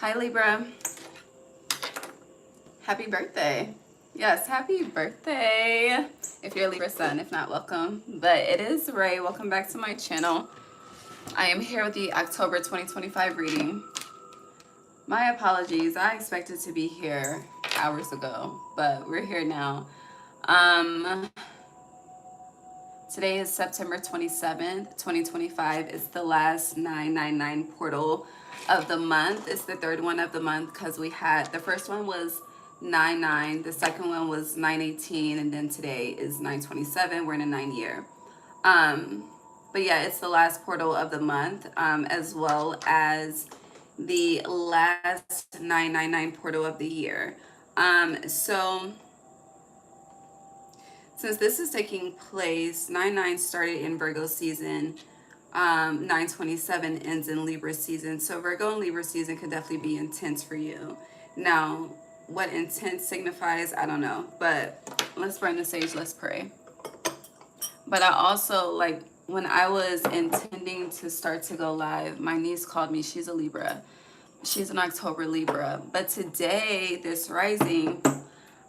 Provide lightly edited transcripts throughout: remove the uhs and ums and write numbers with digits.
Hi Libra. Happy birthday. Yes, happy birthday. If you're a Libra sun, if not, welcome. But it is Ray. Welcome back to my channel. I am here with the October 2025 reading. My apologies. I expected to be here hours ago, but we're here now. Today is September 27th, 2025. It's the last 999 portal of the month. It's the third one of the month because we had, the first one was 99, the second one was 918, and then today is 927. We're in a 9-year. But yeah, it's the last portal of the month, as well as the last 999 portal of the year. So since this is taking place, 9/9 started in Virgo season, 9/27 ends in Libra season. So Virgo and Libra season could definitely be intense for you. Now, what intense signifies, I don't know. But let's burn the sage, let's pray. But I also, like, when I was intending to start to go live, my niece called me. She's a Libra. She's an October Libra. But today, this rising,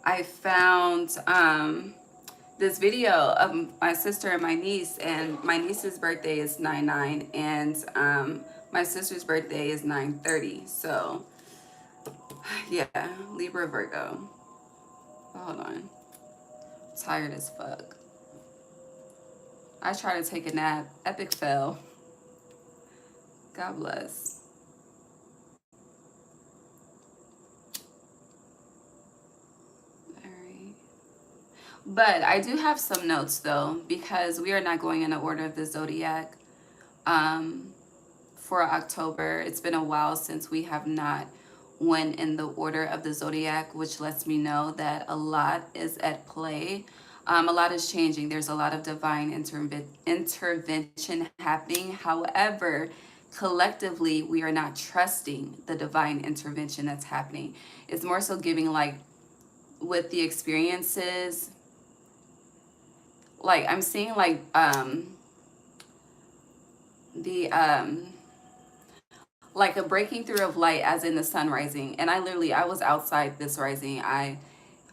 I found this video of my sister and my niece's birthday is 9/9, and my sister's birthday is 9/30. So yeah, Libra, Virgo. Hold on, I'm tired as fuck. I tried to take a nap, epic fail. God bless. But I do have some notes though, because we are not going in the order of the zodiac for October. It's been a while since we have not went in the order of the zodiac, which lets me know that a lot is at play. A lot is changing. There's a lot of divine intervention happening. However, collectively, we are not trusting the divine intervention that's happening. It's more so giving, like, with the experiences, like I'm seeing like like a breaking through of light, as in the sun rising. And I was outside this rising. I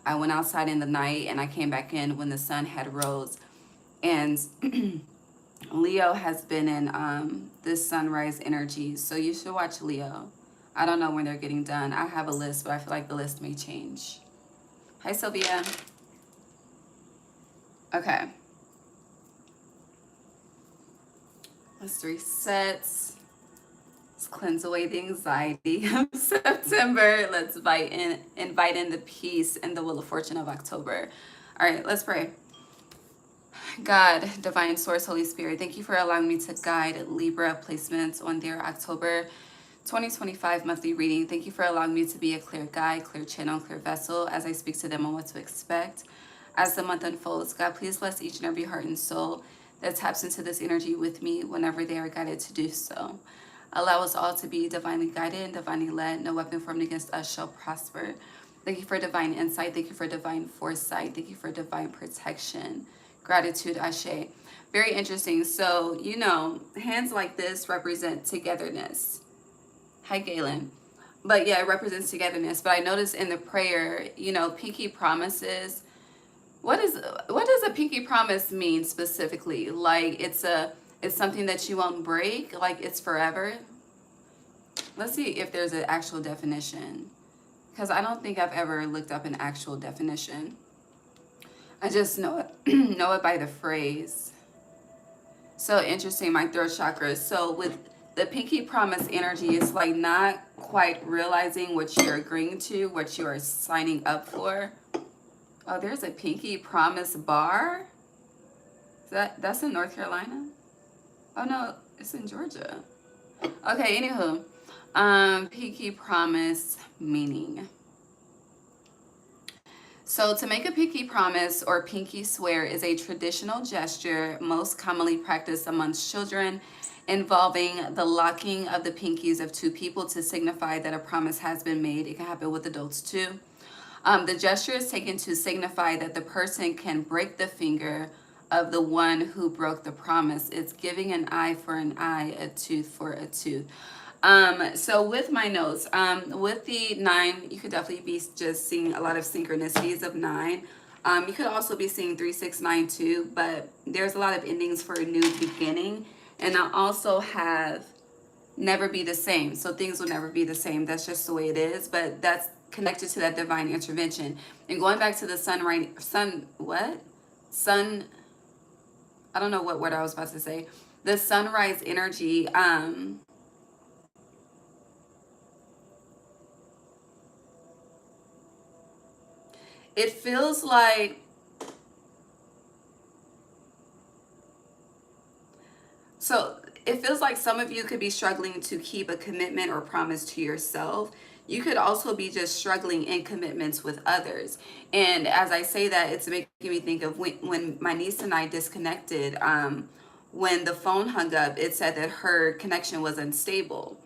went outside in the night and I came back in when the sun had rose. And Leo has been in this sunrise energy, so you should watch Leo. I don't know when they're getting done. I have a list, but I feel like the list may change. Hi Sylvia. Okay, let's reset. Let's cleanse away the anxiety of September. Let's invite in the peace and the will of fortune of October. All right, let's pray. God, divine source, Holy Spirit, thank you for allowing me to guide Libra placements on their October 2025 monthly reading. Thank you for allowing me to be a clear guide, clear channel, clear vessel as I speak to them on what to expect. As the month unfolds, God, please bless each and every heart and soul that taps into this energy with me whenever they are guided to do so. Allow us all to be divinely guided and divinely led. No weapon formed against us shall prosper. Thank you for divine insight. Thank you for divine foresight. Thank you for divine protection. Gratitude, Ashe. Very interesting. So, you know, hands like this represent togetherness. Hi, Galen. But yeah, it represents togetherness. But I noticed in the prayer, you know, pinky promises. What does a pinky promise mean specifically? Like it's something that you won't break, like it's forever. Let's see if there's an actual definition, because I don't think I've ever looked up an actual definition. I just know it know it by the phrase. So interesting, my throat chakra. So with the pinky promise energy, it's like not quite realizing what you're agreeing to, what you are signing up for. Oh, there's a pinky promise bar. That's in North Carolina? Oh no, it's in Georgia. Okay, anywho, pinky promise meaning. So to make a pinky promise or pinky swear is a traditional gesture most commonly practiced amongst children, involving the locking of the pinkies of two people to signify that a promise has been made. It can happen with adults too. The gesture is taken to signify that the person can break the finger of the one who broke the promise. It's giving an eye for an eye, a tooth for a tooth. So with my notes, with the 9, you could definitely be just seeing a lot of synchronicities of 9. You could also be seeing 3, 6, 9 too, but there's a lot of endings for a new beginning. And I also have never be the same. So things will never be the same. That's just the way it is. But that's connected to that divine intervention. And going back to the I don't know what word I was about to say. The sunrise energy, it feels like, so it feels like some of you could be struggling to keep a commitment or promise to yourself. You could also be just struggling in commitments with others. And as I say that, it's making me think of when my niece and I disconnected. When the phone hung up, it said that her connection was unstable.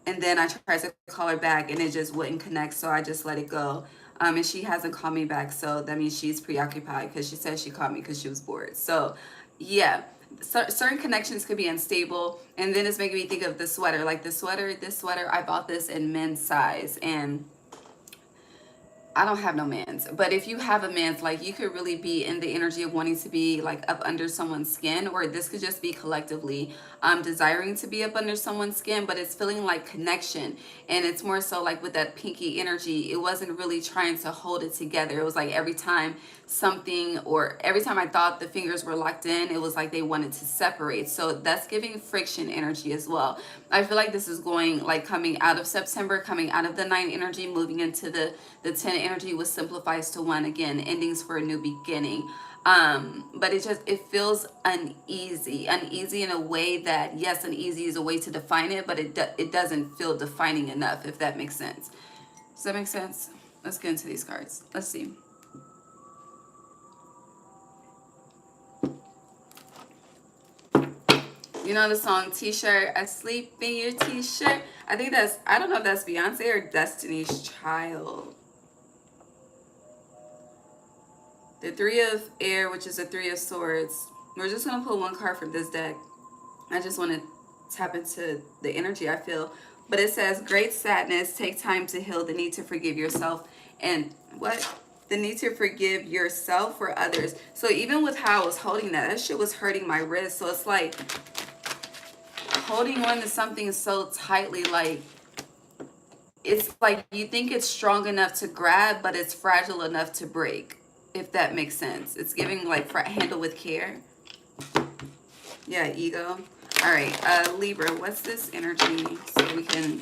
And then I tried to call her back and it just wouldn't connect, so I just let it go. And she hasn't called me back, so that means she's preoccupied because she said she called me because she was bored. So yeah, certain connections could be unstable. And then it's making me think of the sweater, like this sweater, I bought this in men's size, and I don't have no mans, but if you have a man's, like, you could really be in the energy of wanting to be like up under someone's skin, or this could just be collectively desiring to be up under someone's skin, but it's feeling like connection. And it's more so like with that pinky energy, it wasn't really trying to hold it together. It was like every time every time I thought the fingers were locked in, it was like they wanted to separate. So that's giving friction energy as well. I feel like this is going, like, coming out of September, coming out of the 9 energy, moving into the 10 energy, which simplifies to 1 again, endings for a new beginning. But it feels uneasy in a way that, yes, uneasy is a way to define it, but it doesn't feel defining enough, if that makes sense. Does that make sense? Let's get into these cards. Let's see. You know the song T-shirt, I sleep in your T-shirt? I don't know if that's Beyonce or Destiny's Child. The 3 of air, which is the 3 of swords. We're just going to pull 1 card from this deck. I just want to tap into the energy I feel. But it says, great sadness, take time to heal the need to forgive yourself. And what? The need to forgive yourself or others. So even with how I was holding that shit was hurting my wrist. So it's like holding on to something so tightly, like, it's like you think it's strong enough to grab, but it's fragile enough to break, if that makes sense. It's giving like handle with care. Yeah, ego. All right, Libra, what's this energy so we can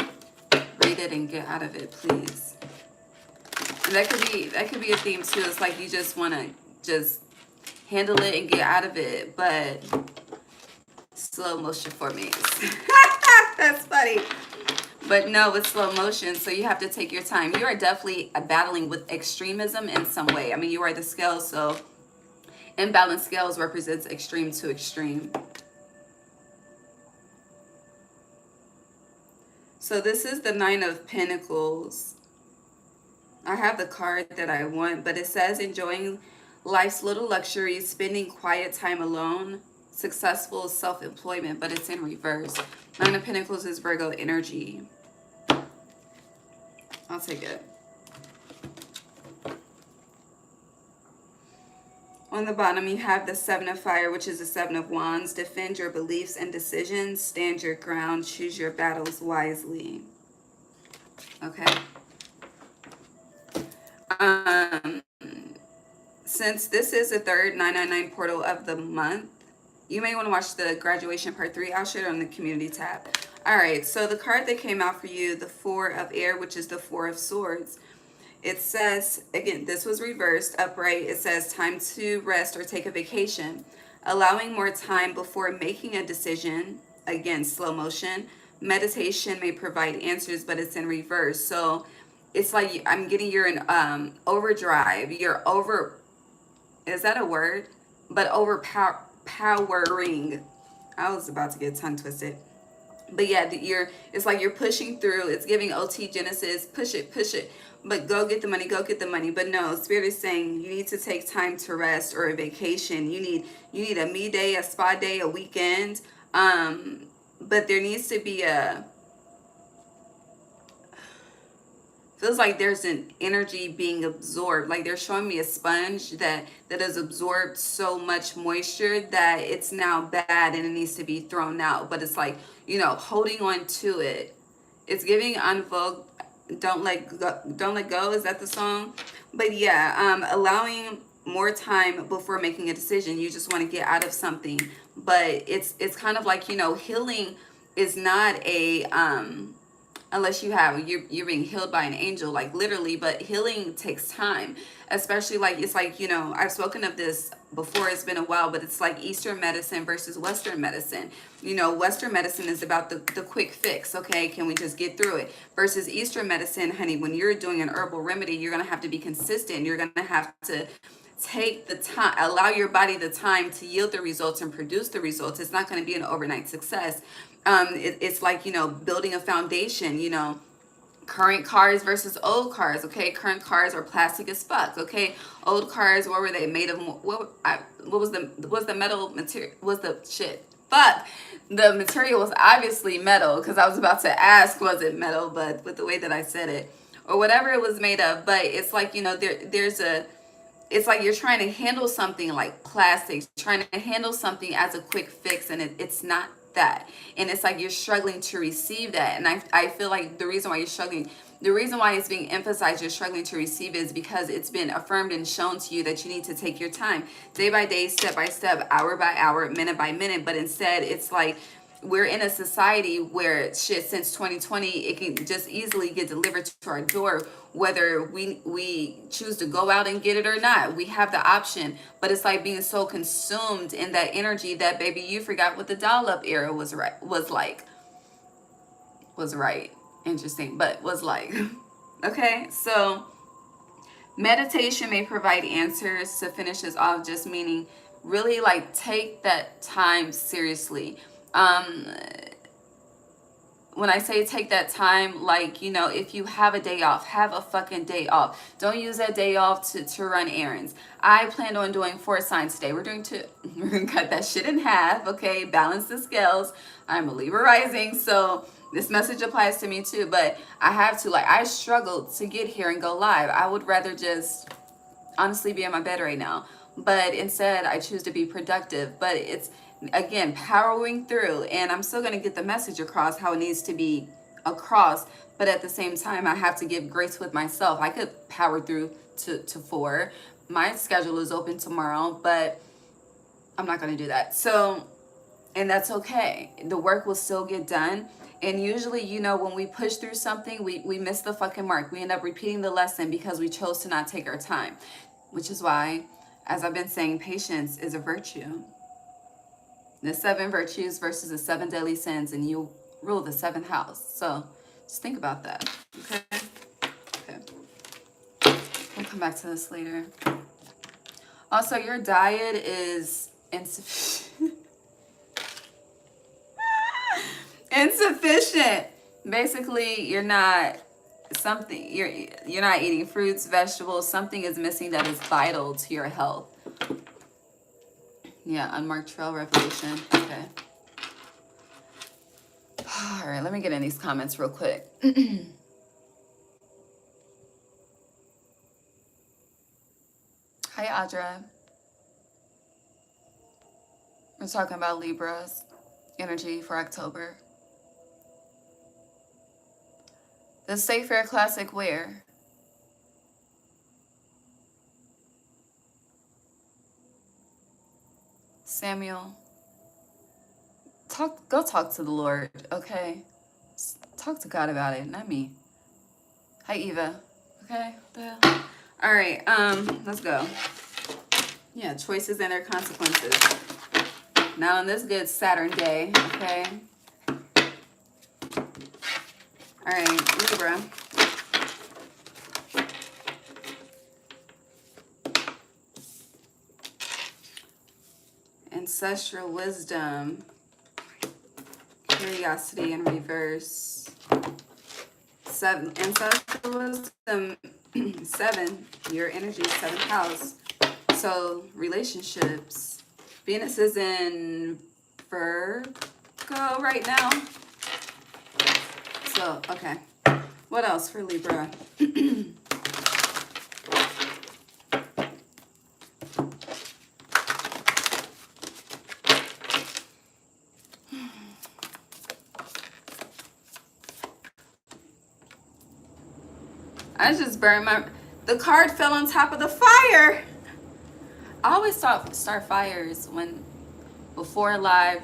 read it and get out of it, please? And that could be a theme too. It's like you just want to just handle it and get out of it, but slow motion for me. That's funny. But no, it's slow motion, so you have to take your time. You are definitely battling with extremism in some way. I mean, you are the scales, so imbalanced scales represents extreme to extreme. So this is the 9 of Pentacles. I have the card that I want, but it says enjoying life's little luxuries, spending quiet time alone, successful self-employment, but it's in reverse. 9 of Pentacles is Virgo energy. I'll take it. On the bottom, you have the 7 of Fire, which is the 7 of Wands. Defend your beliefs and decisions. Stand your ground. Choose your battles wisely. Okay. Since this is the third 999 portal of the month, you may want to watch the graduation part 3. I'll share it on the community tab. All right, so the card that came out for you, the 4 of air, which is the 4 of swords. It says, again, this was reversed, upright. It says time to rest or take a vacation. Allowing more time before making a decision. Again, slow motion. Meditation may provide answers, but it's in reverse. So it's like I'm getting you're in overdrive. You're over, is that a word? But overpowering. I was about to get tongue twisted. But yeah, it's like you're pushing through. It's giving OT Genesis, push it, but go get the money, go get the money. But no, Spirit is saying you need to take time to rest or a vacation. You need a me day, a spa day, a weekend. But there needs to be a, feels like there's an energy being absorbed. Like they're showing me a sponge that has absorbed so much moisture that it's now bad and it needs to be thrown out. But it's like, holding on to it. It's giving En Vogue, don't let go. Is that the song? But yeah, allowing more time before making a decision. You just want to get out of something. But it's kind of like, healing is not a unless you're being healed by an angel, like literally. But healing takes time, especially like, it's like, I've spoken of this before. It's been a while, but it's like Eastern medicine versus Western medicine. Western medicine is about the quick fix. Okay, can we just get through it? Versus Eastern medicine, honey, when you're doing an herbal remedy, you're gonna have to be consistent. You're gonna have to take the time, allow your body the time to yield the results and produce the results. It's not going to be an overnight success. It's like, building a foundation. Current cars versus old cars. Okay, current cars are plastic as fuck. Okay, old cars, what were they made of? What was the metal material? Was the shit? Fuck, the material was obviously metal, because I was about to ask, was it metal? But with the way that I said it, or whatever it was made of. But it's like, there's a, it's like you're trying to handle something like plastics, trying to handle something as a quick fix, and it's not that. And it's like you're struggling to receive that. And I feel like the reason why you're struggling, the reason why it's being emphasized, you're struggling to receive, is because it's been affirmed and shown to you that you need to take your time, day by day, step by step, hour by hour, minute by minute. But instead, it's like, we're in a society where shit, since 2020, it can just easily get delivered to our door, whether we choose to go out and get it or not. We have the option. But it's like being so consumed in that energy that, baby, you forgot what the dial-up era was like. Interesting, but was like. Okay, so meditation may provide answers. To finish this off, just meaning really like take that time seriously. When I say take that time, like, if you have a day off, have a fucking day off. Don't use that day off to run errands. I planned on doing 4 signs today. We're going to cut that shit in half, okay? Balance the scales. I'm a Libra rising, so this message applies to me too. But I have to, like, I struggled to get here and go live. I would rather just honestly be in my bed right now. But instead, I choose to be productive. But it's, again, powering through, and I'm still going to get the message across how it needs to be across. But at the same time, I have to give grace with myself. I could power through to 4. My schedule is open tomorrow, but I'm not going to do that. So, and that's okay. The work will still get done. And usually, when we push through something, we miss the fucking mark. We end up repeating the lesson because we chose to not take our time. Which is why, as I've been saying, patience is a virtue. The 7 virtues versus the 7 deadly sins, and you rule the 7th house. So just think about that. Okay. We'll come back to this later. Also, your diet is insufficient. Insufficient. Basically, you're not eating fruits, vegetables. Something is missing that is vital to your health. Yeah, unmarked trail revelation. Okay. All right, let me get in these comments real quick. Hi, Audra. We're talking about Libra's energy for October. The State Fair Classic where? Samuel, go talk to the Lord, okay? Talk to God about it, not me. Hi, Eva. Okay, all right, let's go. Yeah, choices and their consequences. Now on this good Saturn day, okay? All right, Libra. Ancestral wisdom. curiosity in reverse. 7, ancestral wisdom. 7, your energy, 7th house. So relationships. Venus is in Virgo right now. So, okay. What else for Libra? I just burned the card fell on top of the fire. I always start fires before a live,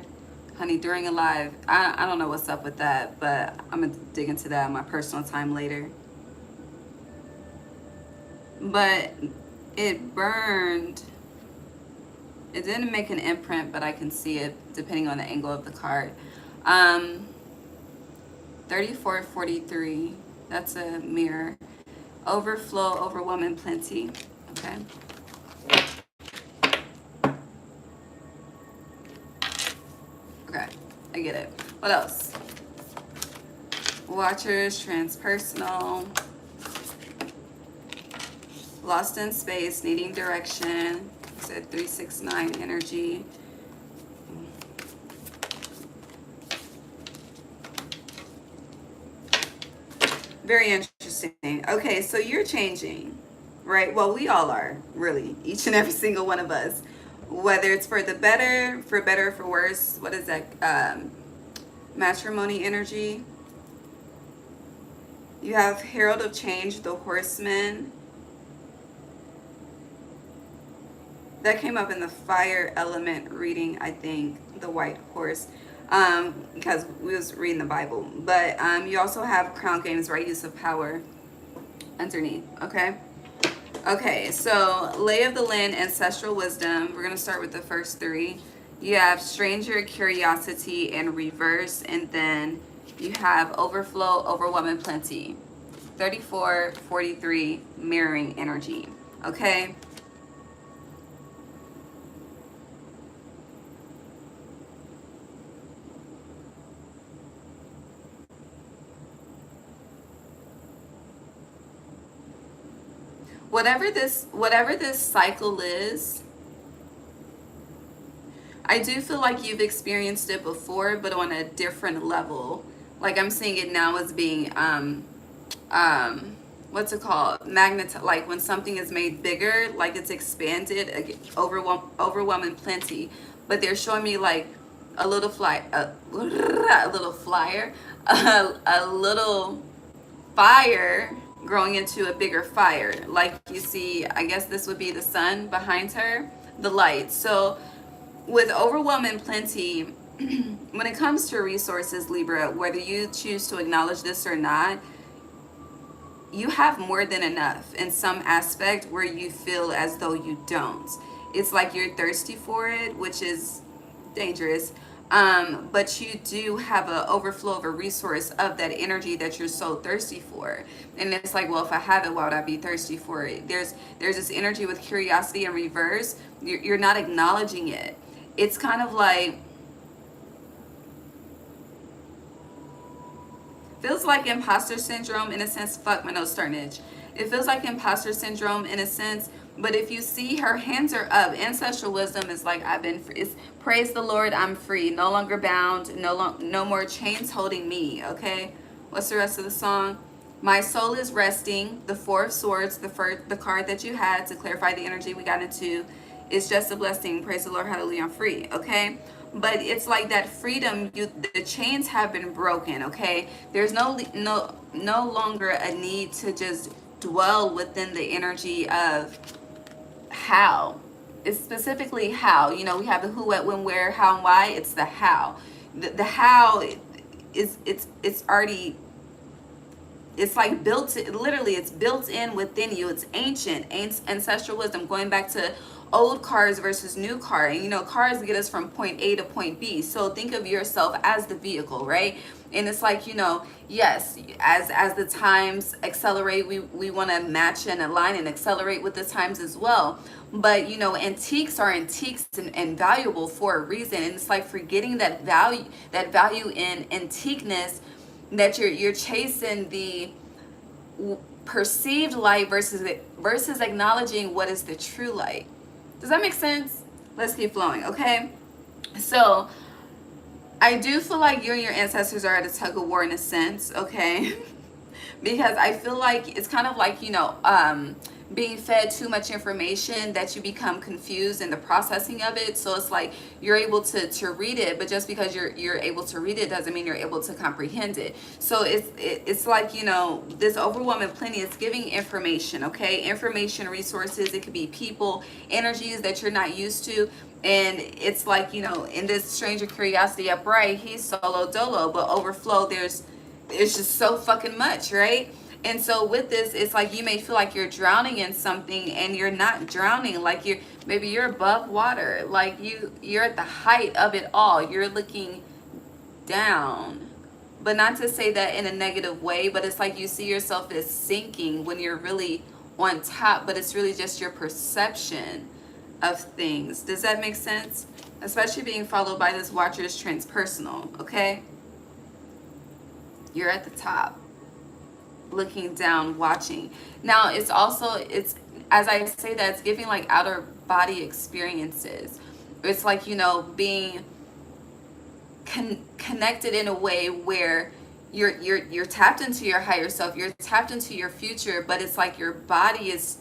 honey, during a live. I don't know what's up with that, but I'm gonna dig into that on my personal time later. But it burned. It didn't make an imprint, but I can see it depending on the angle of the card. 3443. That's a mirror. Overflow, overwhelming plenty. Okay. Okay, I get it. What else? Watchers, transpersonal. Lost in space, needing direction. I said 369 energy. Very interesting. Okay, so you're changing, right? Well, we all are, really. Each and every single one of us. Whether it's for the better, for worse. What is that? Matrimony energy. You have Herald of Change, the Horseman. That came up in the fire element reading, I think, the white horse. Because we was reading the Bible. But you also have Crown Games, right? Use of power underneath, okay? Okay, so Lay of the Land, Ancestral Wisdom. We're going to start with the first 3. You have Stranger, Curiosity, and Reverse. And then you have Overflow, Overwhelming Plenty. 34, 43, Mirroring Energy, okay? Whatever this cycle is, I do feel like you've experienced it before, but on a different level. Like I'm seeing it now as being what's it called? Like when something is made bigger, like it's expanded, overwhelming plenty. But they're showing me like a little a little flyer, a little fire growing into a bigger fire. Like you see, I guess this would be the sun behind her, the light. So with overwhelming plenty, when it comes to resources, Libra, whether you choose to acknowledge this or not, you have more than enough in some aspect where you feel as though you don't. It's like you're thirsty for it, which is dangerous. But you do have an overflow of a resource of that energy that you're so thirsty for. And it's like, well, if I have it, why would I be thirsty for it? There's this energy with curiosity in reverse. You're not acknowledging it. It's kind of like, feels like imposter syndrome in a sense. Fuck, my nose starting to itch. It feels like imposter syndrome in a sense. But if you see, her hands are up. Ancestral wisdom is like, I've been free. It's, praise the Lord, I'm free. No longer bound. No more chains holding me. Okay. What's the rest of the song? My soul is resting. The 4 of Swords, the card that you had to clarify the energy we got into, is just a blessing. Praise the Lord, hallelujah, I'm free. Okay. But it's like that freedom. The chains have been broken. Okay. There's no longer a need to just dwell within the energy of how. It's specifically how. You know, we have the who, what, when, where, how, and why. It's the how. The how is it's already, it's like built, literally it's built in within you. It's ancient ancestral wisdom, going back to old cars versus new car. And you know, cars get us from point A to point B. So think of yourself as the vehicle, right? And it's like, you know, yes, as the times accelerate, we want to match and align and accelerate with the times as well. But you know, antiques are antiques and valuable for a reason. And it's like forgetting that value in antiqueness, that you're chasing the perceived light versus acknowledging what is the true light. Does that make sense? Let's keep flowing, okay? So I do feel like you and your ancestors are at a tug of war in a sense, okay? Because I feel like it's kind of like, you know, being fed too much information that you become confused in the processing of it. So it's like you're able to read it, but just because you're able to read it doesn't mean you're able to comprehend it. So it's like, you know, this overwhelming plenty is giving information, okay? Information, resources, it could be people, energies that you're not used to. And it's like, you know, in this stranger curiosity upright, he's solo dolo, but overflow, there's just so fucking much, right? And so with this, it's like you may feel like you're drowning in something and you're not drowning. Like maybe you're above water. Like you're at the height of it all. You're looking down. But not to say that in a negative way, but it's like you see yourself as sinking when you're really on top, but it's really just your perception of things. Does that make sense? Especially being followed by this Watcher's transpersonal, okay? You're at the top, looking down, watching. Now it's as I say that, it's giving like outer body experiences. It's like, you know, being connected in a way where you're tapped into your higher self, you're tapped into your future, but it's like your body is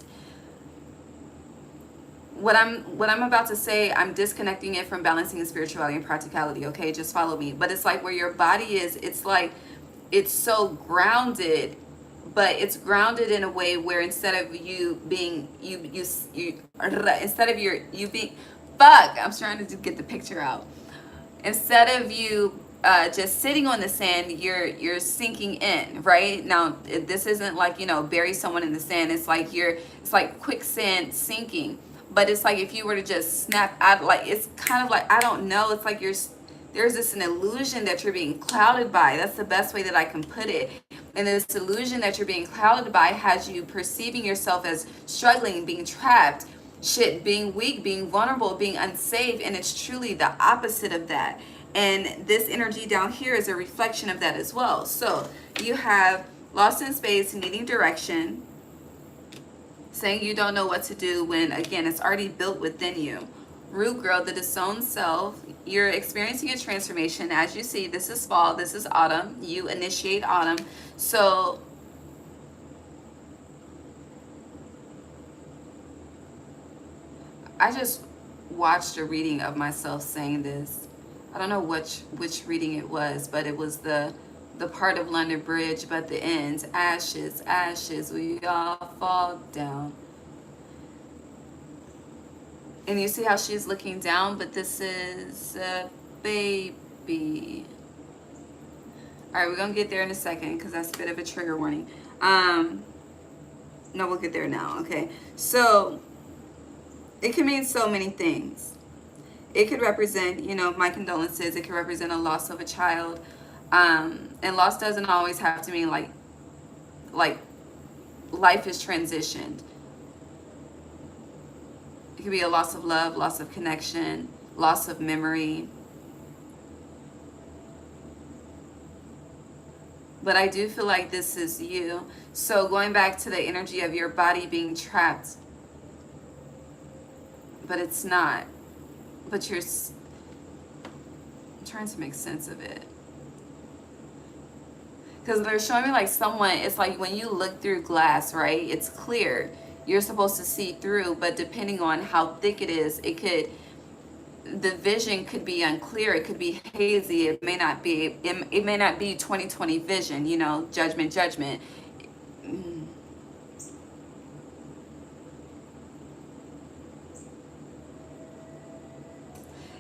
what I'm about to say, I'm disconnecting it from balancing in spirituality and practicality, okay? Just follow me. But it's like where your body is, it's like it's so grounded, but it's grounded in a way where instead of you being instead of you being I'm trying to get the picture out. Instead of you just sitting on the sand, you're sinking in, right? Now this isn't like, you know, bury someone in the sand. It's like quicksand sinking. But it's like if you were to just snap out, like it's kind of like, I don't know, it's like there's an illusion that you're being clouded by. That's the best way that I can put it. And this illusion that you're being clouded by has you perceiving yourself as struggling, being trapped, being weak, being vulnerable, being unsafe. And it's truly the opposite of that. And this energy down here is a reflection of that as well. So you have lost in space, needing direction, saying you don't know what to do when, again, it's already built within you. Root girl, the disowned self, you're experiencing a transformation. As you see, this is fall, this is autumn. You initiate autumn. So I just watched a reading of myself saying this. I don't know which reading it was, but it was the part of London Bridge, but the ends, ashes, ashes, we all fall down. And you see how she's looking down, but this is a baby. All right, we're going to get there in a second because that's a bit of a trigger warning. No, we'll get there now, okay? So it can mean so many things. It could represent, you know, my condolences. It could represent a loss of a child. And loss doesn't always have to mean like life is transitioned. It could be a loss of love, loss of connection, loss of memory. But I do feel like this is you. So going back to the energy of your body being trapped, but it's not. But I'm trying to make sense of it. Because they're showing me like someone, it's like when you look through glass, right? It's clear. You're supposed to see through, but depending on how thick it is, the vision could be unclear. It could be hazy. It may not be 20/20 vision, you know, judgment.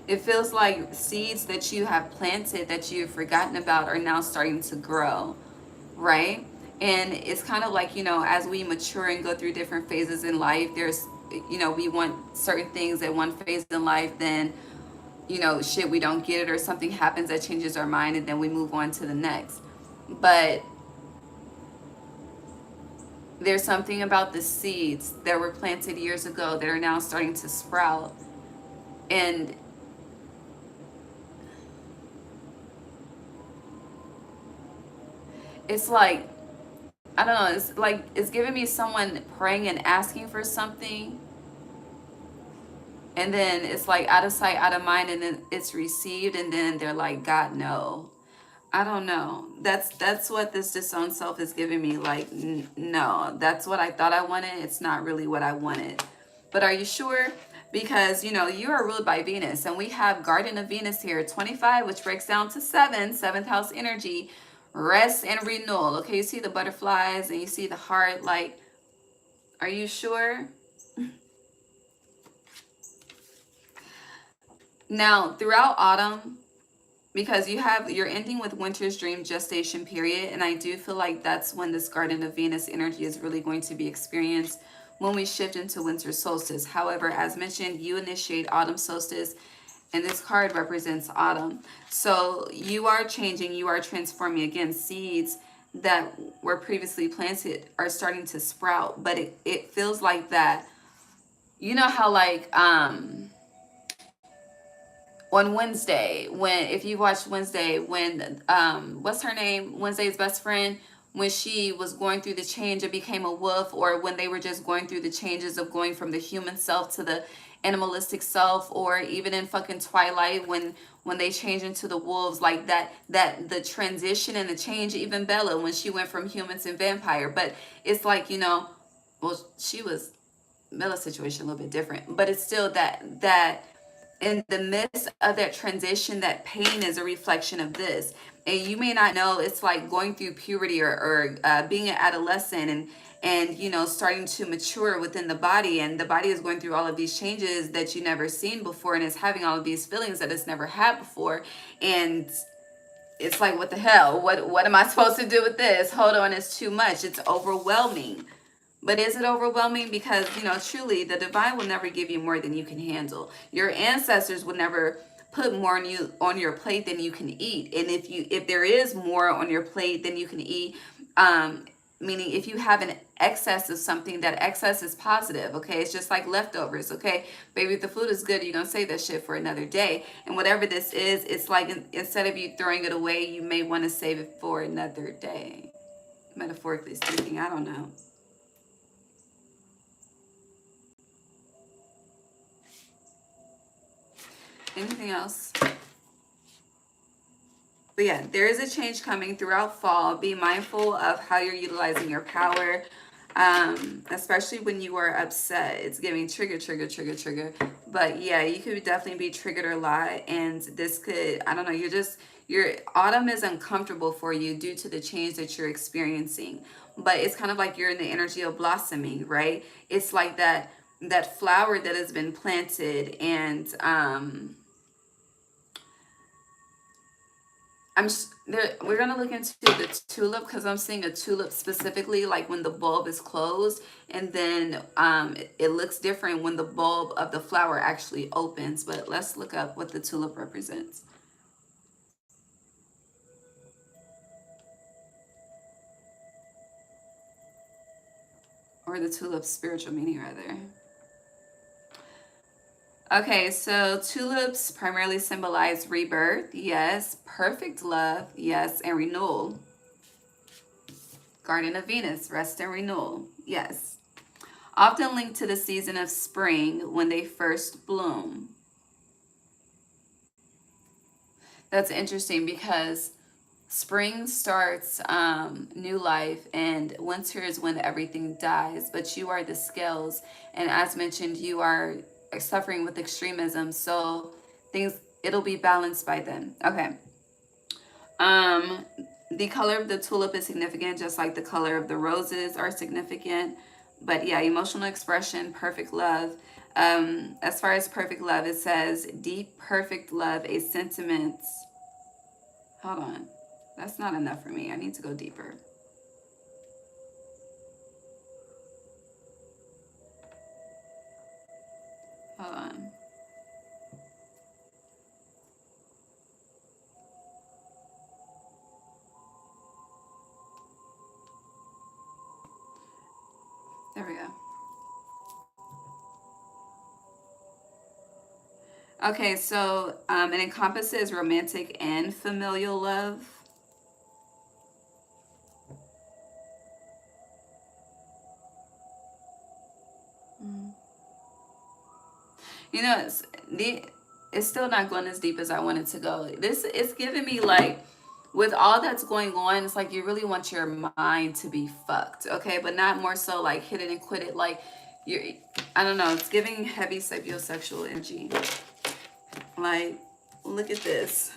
It feels like seeds that you have planted that you've forgotten about are now starting to grow, right? And it's kind of like, you know, as we mature and go through different phases in life, you know, we want certain things at one phase in life, then, you know, shit, we don't get it, or something happens that changes our mind, and then we move on to the next. But there's something about the seeds that were planted years ago that are now starting to sprout. And it's like, I don't know, it's like it's giving me someone praying and asking for something, and then it's like out of sight, out of mind, and then it's received, and then they're like, God, no. I don't know. That's what this disowned self is giving me. Like, no, that's what I thought I wanted. It's not really what I wanted. But are you sure? Because, you know, you are ruled by Venus, and we have Garden of Venus here, 25, which breaks down to 7, seventh house energy, rest and renewal. Okay, you see the butterflies and you see the heart. Like, are you sure? Now, throughout autumn, because you're ending with winter's dream gestation period, and I do feel like that's when this Garden of Venus energy is really going to be experienced when we shift into winter solstice. However, as mentioned, you initiate autumn solstice, and this card represents autumn. So you are changing, you are transforming. Again, seeds that were previously planted are starting to sprout, but it feels like that. You know how like on Wednesday, when, if you watched Wednesday, when what's her name, Wednesday's best friend, when she was going through the change and became a wolf, or when they were just going through the changes of going from the human self to the animalistic self, or even in fucking Twilight when they change into the wolves, like that the transition and the change, even Bella when she went from human to vampire. But it's like, you know, well, she was, Bella's situation a little bit different, but it's still that in the midst of that transition, that pain is a reflection of this. And you may not know, it's like going through puberty, or being an adolescent, and you know, starting to mature within the body, and the body is going through all of these changes that you never seen before, and it's having all of these feelings that it's never had before. And it's like, what the hell, what am I supposed to do with this? Hold on, it's too much, it's overwhelming. But is it overwhelming? Because, you know, truly, the divine will never give you more than you can handle. Your ancestors would never put more on your plate than you can eat. And if there is more on your plate than you can eat, meaning if you have an excess of something, that excess is positive. Okay, it's just like leftovers. Okay, baby, if the food is good, you're gonna save that shit for another day. And whatever this is, it's like, instead of you throwing it away, you may want to save it for another day. Metaphorically speaking, I don't know. Anything else? But yeah, there is a change coming throughout fall. Be mindful of how you're utilizing your power, especially when you are upset. It's giving trigger, trigger, trigger, trigger. But yeah, you could definitely be triggered a lot. And this could, I don't know, your autumn is uncomfortable for you due to the change that you're experiencing. But it's kind of like you're in the energy of blossoming, right? It's like that flower that has been planted, and we're gonna look into the tulip, because I'm seeing a tulip specifically, like when the bulb is closed, and then it looks different when the bulb of the flower actually opens. But let's look up what the tulip represents, or the tulip's spiritual meaning rather. Okay, so tulips primarily symbolize rebirth, yes, perfect love, yes, and renewal. Garden of Venus, rest and renewal, yes. Often linked to the season of spring when they first bloom. That's interesting, because spring starts new life, and winter is when everything dies. But you are the scales, and as mentioned, you are suffering with extremism, so it'll be balanced by then. Okay. The color of the tulip is significant, just like the color of the roses are significant. But yeah, emotional expression, perfect love. As far as perfect love, it says deep, perfect love, a sentiment. Hold on. That's not enough for me. I need to go deeper. There we go. Okay, so it encompasses romantic and familial love. You know, it's still not going as deep as I wanted to go. This is giving me like, with all that's going on, it's like you really want your mind to be fucked, okay? But not more so like hit it and quit it. Like you're, I don't know. It's giving heavy sapiosexual energy. Like, look at this.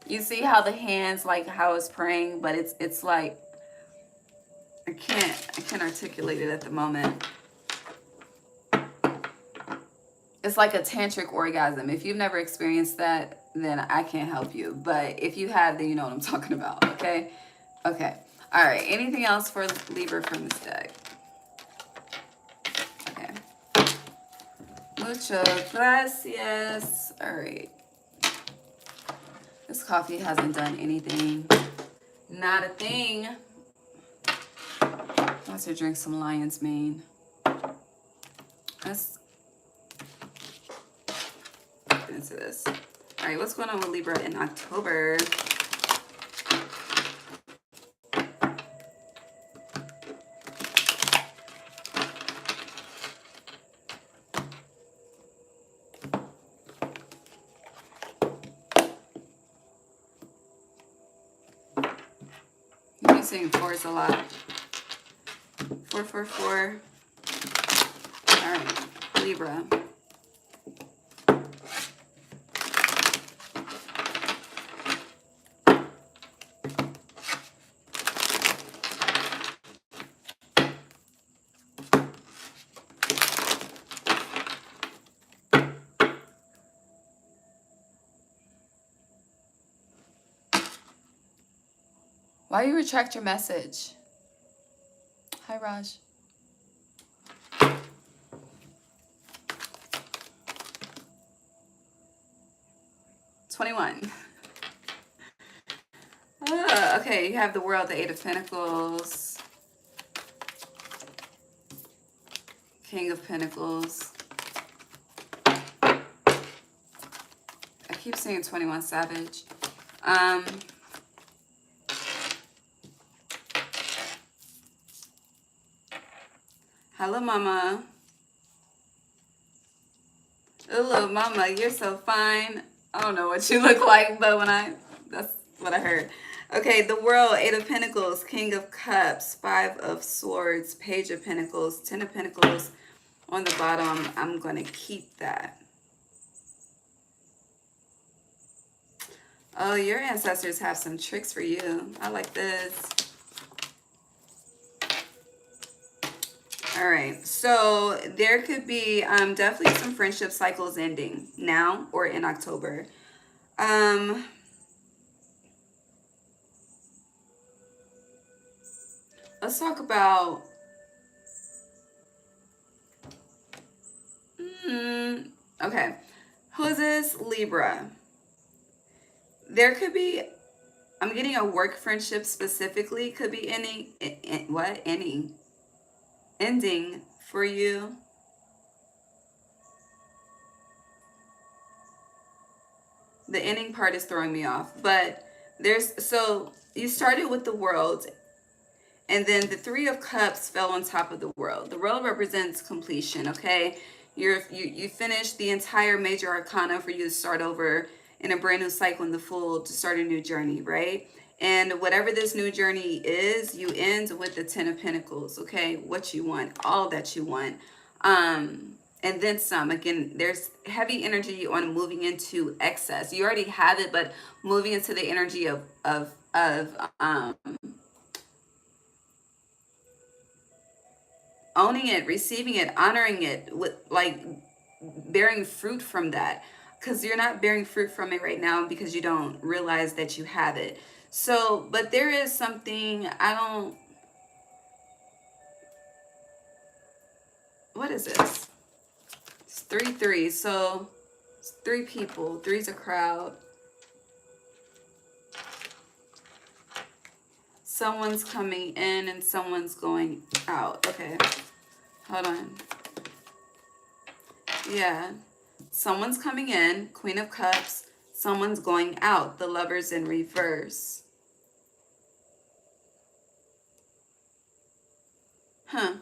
You see how the hands, like how it's praying, but it's like I can't articulate it at the moment. It's like a tantric orgasm. If you've never experienced that, then I can't help you. But if you have, then you know what I'm talking about, okay? Okay. All right. Anything else for Libra from this deck? Okay. Mucho gracias. All right. This coffee hasn't done anything. Not a thing. I want to drink some lion's mane. Let's get into this. All right, what's going on with Libra in October? You're saying fours a lot. 444. All right, Libra. Why you retract your message? Hi, Raj. $21. Okay, you have the World, the Eight of Pentacles, King of Pentacles. I keep saying 21 Savage. Hello, Mama. Hello, Mama. You're so fine. I don't know what you look like, but that's what I heard. Okay, the World, Eight of Pentacles, King of Cups, Five of Swords, Page of Pentacles, Ten of Pentacles on the bottom. I'm going to keep that. Oh, your ancestors have some tricks for you. I like this. All right, so there could be definitely some friendship cycles ending now or in October. Let's talk about okay. Who is this? Libra. There could be, I'm getting a work friendship specifically, could be any ending for you. The ending part is throwing me off, but so you started with the World, and then the Three of Cups fell on top of the World. The World represents completion, okay? You finished the entire major arcana for you to start over in a brand new cycle in the Fool to start a new journey, right? And whatever this new journey is, you end with the Ten of Pentacles, okay? What you want, all that you want. And then some. Again, there's heavy energy on moving into excess. You already have it, but moving into the energy of owning it, receiving it, honoring it, with like bearing fruit from that. Because you're not bearing fruit from it right now because you don't realize that you have it. So, but there is something, what is this? It's 3-3. So it's 3 people. 3's a crowd. Someone's coming in and someone's going out. Okay, hold on. Yeah, someone's coming in, Queen of Cups. Someone's going out, the Lovers in reverse. Huh.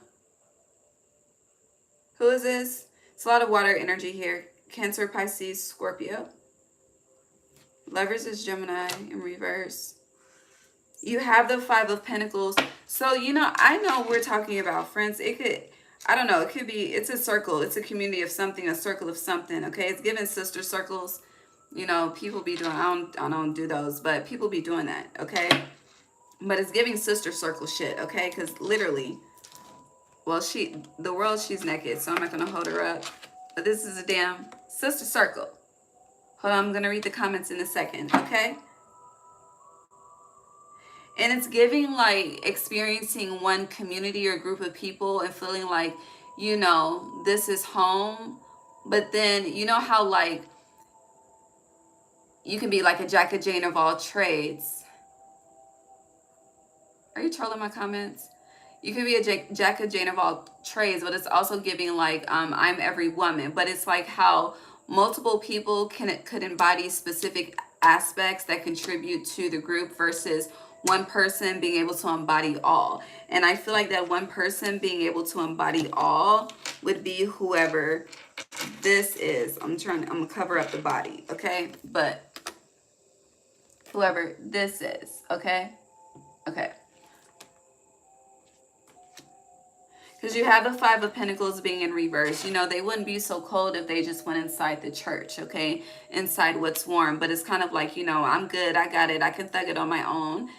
Who is this? It's a lot of water energy here. Cancer, Pisces, Scorpio. Lovers is Gemini in reverse. You have the Five of Pentacles. So, you know, I know we're talking about friends. It could, I don't know, it could be, it's a circle. It's a community of something, a circle of something, okay? It's given sister circles. You know, people be doing, I don't do those, but people be doing that, okay? But it's giving sister circle shit, okay? Because literally, well, the world, she's naked, so I'm not going to hold her up. But this is a damn sister circle. Hold on, I'm going to read the comments in a second, okay? And it's giving like experiencing one community or group of people and feeling like, you know, this is home. But then, you know how like you can be like a Jack of Jane of all trades. Are you trolling my comments? You could be a Jack of Jane of all trades, but it's also giving like I'm every woman. But it's like how multiple people could embody specific aspects that contribute to the group versus one person being able to embody all. And I feel like that one person being able to embody all would be whoever this is. I'm gonna cover up the body, okay? But whoever this is, okay? Okay. Because you have the Five of Pentacles being in reverse. You know, they wouldn't be so cold if they just went inside the church, okay? Inside what's warm. But it's kind of like, you know, I'm good. I got it. I can thug it on my own.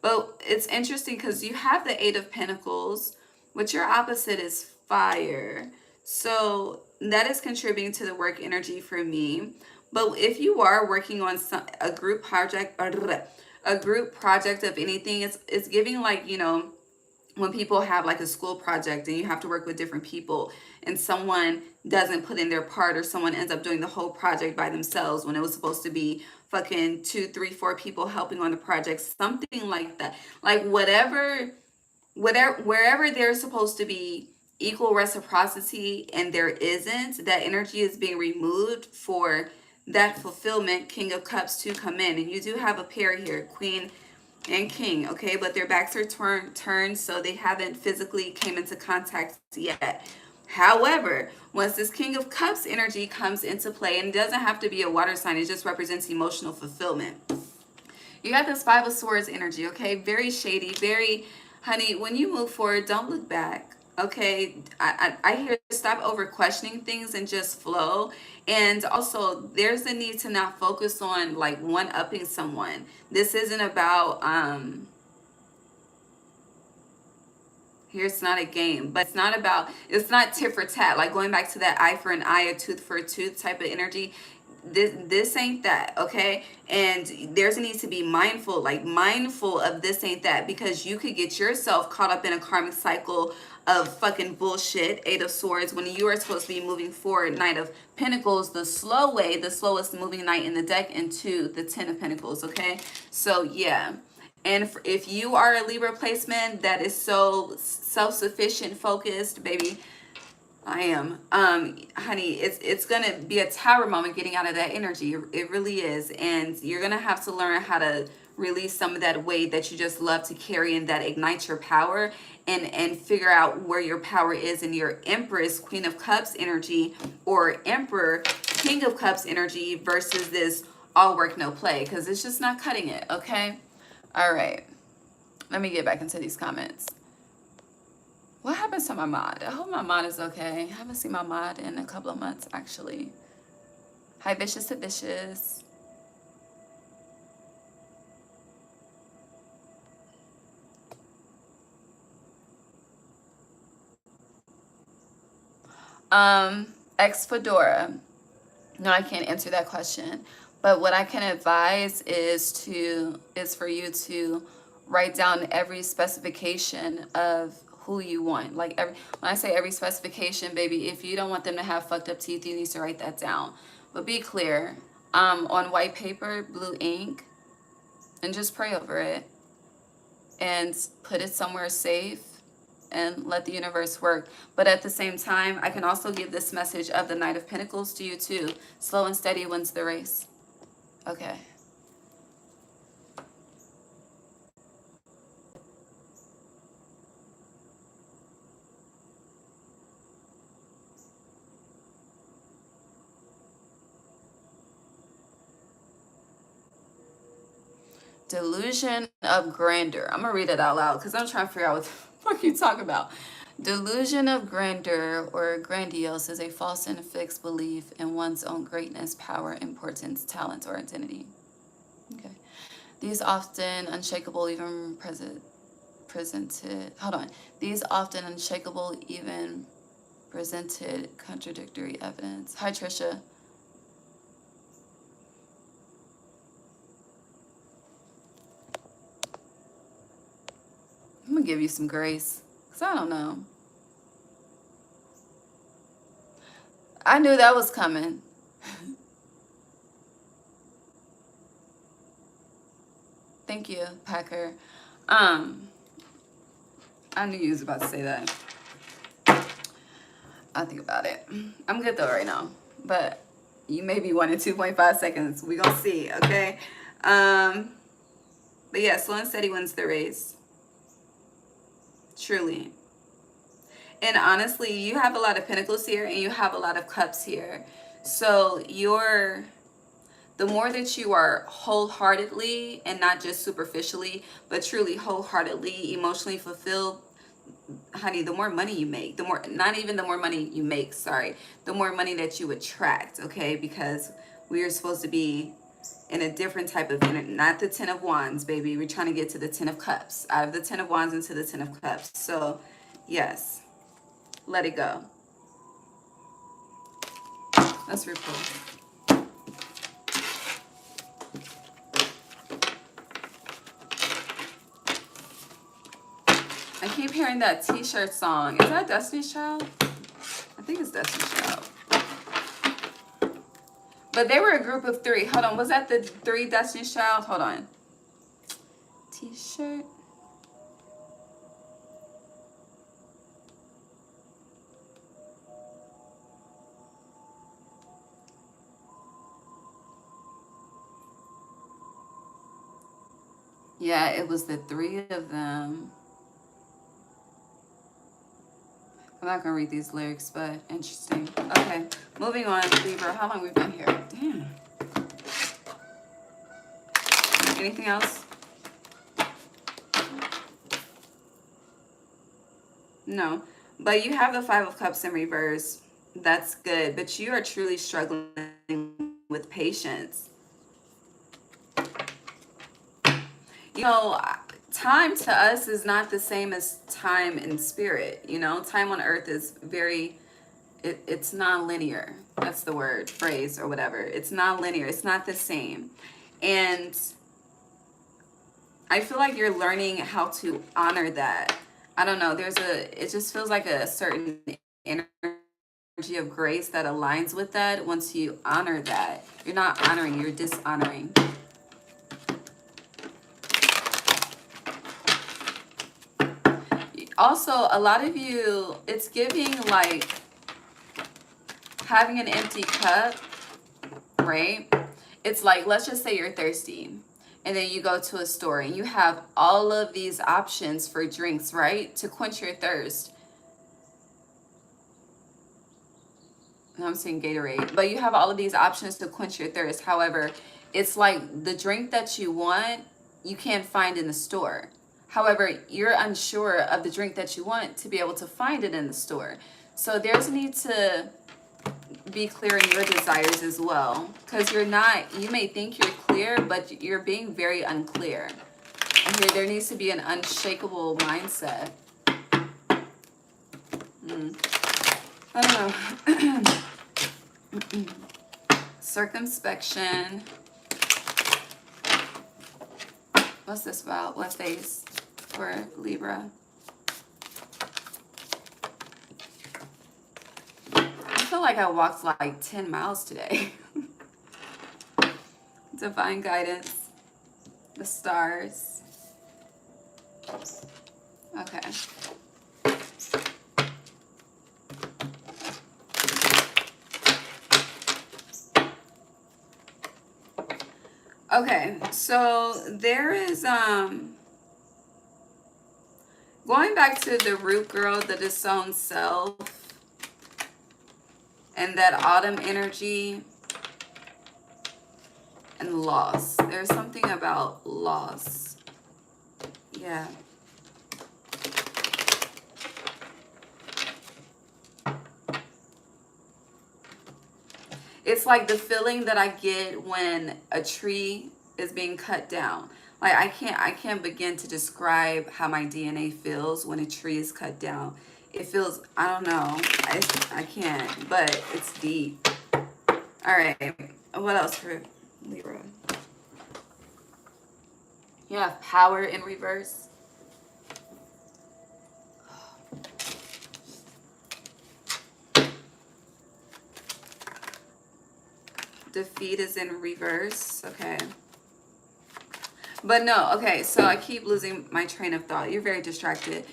But it's interesting because you have the Eight of Pentacles, but your opposite is fire. So that is contributing to the work energy for me. But if you are working on a group project of anything, it's giving like, you know, when people have like a school project and you have to work with different people and someone doesn't put in their part or someone ends up doing the whole project by themselves when it was supposed to be fucking 2, 3, 4 people helping on the project, something like that. Like wherever there's supposed to be equal reciprocity and there isn't, that energy is being removed for that fulfillment, King of Cups, to come in. And you do have a pair here, Queen and King, okay? But their backs are turned, so they haven't physically came into contact yet. However, once this King of Cups energy comes into play, and it doesn't have to be a water sign, it just represents emotional fulfillment. You got this Five of Swords energy, okay? Very shady, very, honey, when you move forward, don't look back, okay? I hear stop over questioning things and just flow. And also, there's a need to not focus on, like, one-upping someone. This isn't about, here, it's not a game, but it's not tit for tat, like going back to that eye for an eye, a tooth for a tooth type of energy. This ain't that, okay? And there's a need to be mindful of this ain't that, because you could get yourself caught up in a karmic cycle of fucking bullshit, Eight of Swords, when you are supposed to be moving forward, Knight of Pentacles, the slow way, the slowest moving knight in the deck, into the Ten of Pentacles, okay? So, yeah. And if you are a Libra placement that is so self-sufficient, focused, baby, I am. Honey, it's going to be a tower moment getting out of that energy. It really is. And you're going to have to learn how to release some of that weight that you just love to carry and that ignites your power, and figure out where your power is in your Empress, Queen of Cups energy, or Emperor, King of Cups energy, versus this all work, no play, because it's just not cutting it, okay? All right, let me get back into these comments. What happens to my mod? I hope my mod is okay. I haven't seen my mod in a couple of months, actually. Hi, Vicious to Vicious. Ex Fedora. No, I can't answer that question. But what I can advise is for you to write down every specification of who you want. Like when I say every specification, baby, if you don't want them to have fucked up teeth, you need to write that down. But be clear, on white paper, blue ink, and just pray over it and put it somewhere safe and let the universe work. But at the same time, I can also give this message of the Knight of Pentacles to you too. Slow and steady wins the race. Okay. Delusion of grandeur. I'm gonna read it out loud because I'm trying to figure out what the fuck you talk about. Delusion of grandeur or grandiose is a false and fixed belief in one's own greatness, power, importance, talent, or identity. Okay. These often unshakable, even These often unshakable, even presented contradictory evidence. Hi, Trisha. I'm gonna give you some grace, because I don't know. I knew that was coming. Thank you, Packer. I knew you was about to say that. I'll think about it. I'm good though right now, but you may be 1 in 2.5 seconds. We gonna see, okay? But yeah, slow and steady wins the race. Truly. And honestly, you have a lot of pentacles here and you have a lot of cups here. So the more that you are wholeheartedly and not just superficially, but truly wholeheartedly, emotionally fulfilled, honey, the more money you make, not even the more money you make, sorry, the more money that you attract, okay? Because we are supposed to be in a different type of energy, not the 10 of Wands, baby. We're trying to get to the 10 of Cups, out of the 10 of Wands into the 10 of Cups. So, yes, let it go. Let's Repel. I keep hearing that T-shirt song. Is that Destiny's Child? I think it's Destiny's Child. But they were a group of 3. Hold on. Was that the 3 Destiny's Child? Hold on. T-shirt. Yeah, it was the 3 of them. I'm not gonna read these lyrics, but interesting. Okay, moving on, Libra. How long we've been here? Damn. Anything else? No. But you have the 5 of Cups in reverse. That's good. But you are truly struggling with patience. You know, time to us is not the same as time in spirit. You know, time on earth is very, it's non-linear. That's the word, phrase, or whatever. It's non-linear. It's not the same. And I feel like you're learning how to honor that. I don't know. It just feels like a certain energy of grace that aligns with that. Once you honor that, you're not honoring, you're dishonoring. Also, a lot of you, it's giving like having an empty cup, right? It's like, let's just say you're thirsty and then you go to a store and you have all of these options for drinks, right? To quench your thirst. I'm saying Gatorade, but you have all of these options to quench your thirst. However, it's like the drink that you want, you can't find in the store. However, you're unsure of the drink that you want to be able to find it in the store. So there's a need to be clear in your desires as well. Because you may think you're clear, but you're being very unclear. And here, there needs to be an unshakable mindset. I don't know. Circumspection. What's this about? What phase for Libra? like I walked like 10 miles today. Divine guidance. The stars. Okay. Okay, so there is going back to the root girl, the disowned self, and that autumn energy and loss. There's something about loss. Yeah. It's like the feeling that I get when a tree is being cut down. Like I can't begin to describe how my DNA feels when a tree is cut down. It feels, I don't know. I can't, but it's deep. All right. What else for Libra? You have power in reverse. Defeat is in reverse. Okay. But no, okay, so I keep losing my train of thought. You're very distracted.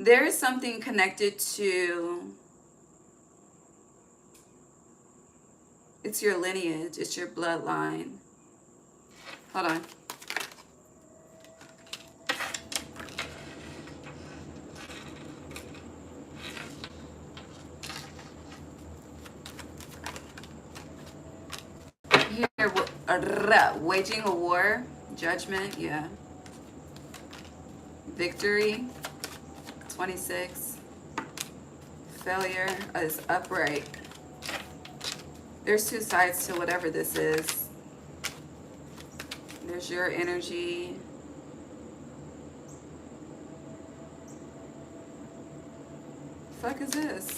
There is something connected to, it's your lineage, it's your bloodline. Hold on. Here, waging a war, judgment, yeah. Victory, 26. Failure is upright. There's two sides to whatever this is. There's your energy. The fuck is this?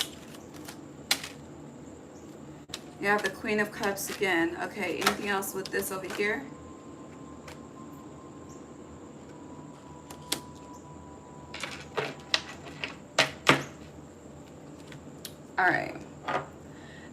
You have the Queen of Cups again. Okay, anything else with this over here? All right.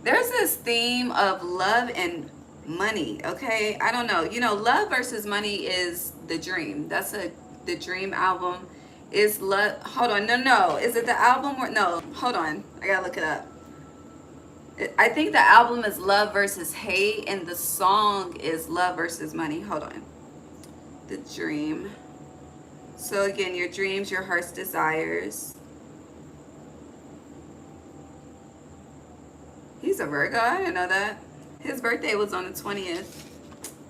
There's this theme of love and money, okay? I don't know. You know, love versus money is the dream. That's the dream album. Is love, hold on, no. Is it the album or, no, hold on. I gotta look it up. I think the album is Love versus Hate, and the song is Love versus Money. Hold on. The dream. So again, your dreams, your heart's desires. He's a Virgo. I didn't know that. His birthday was on the 20th.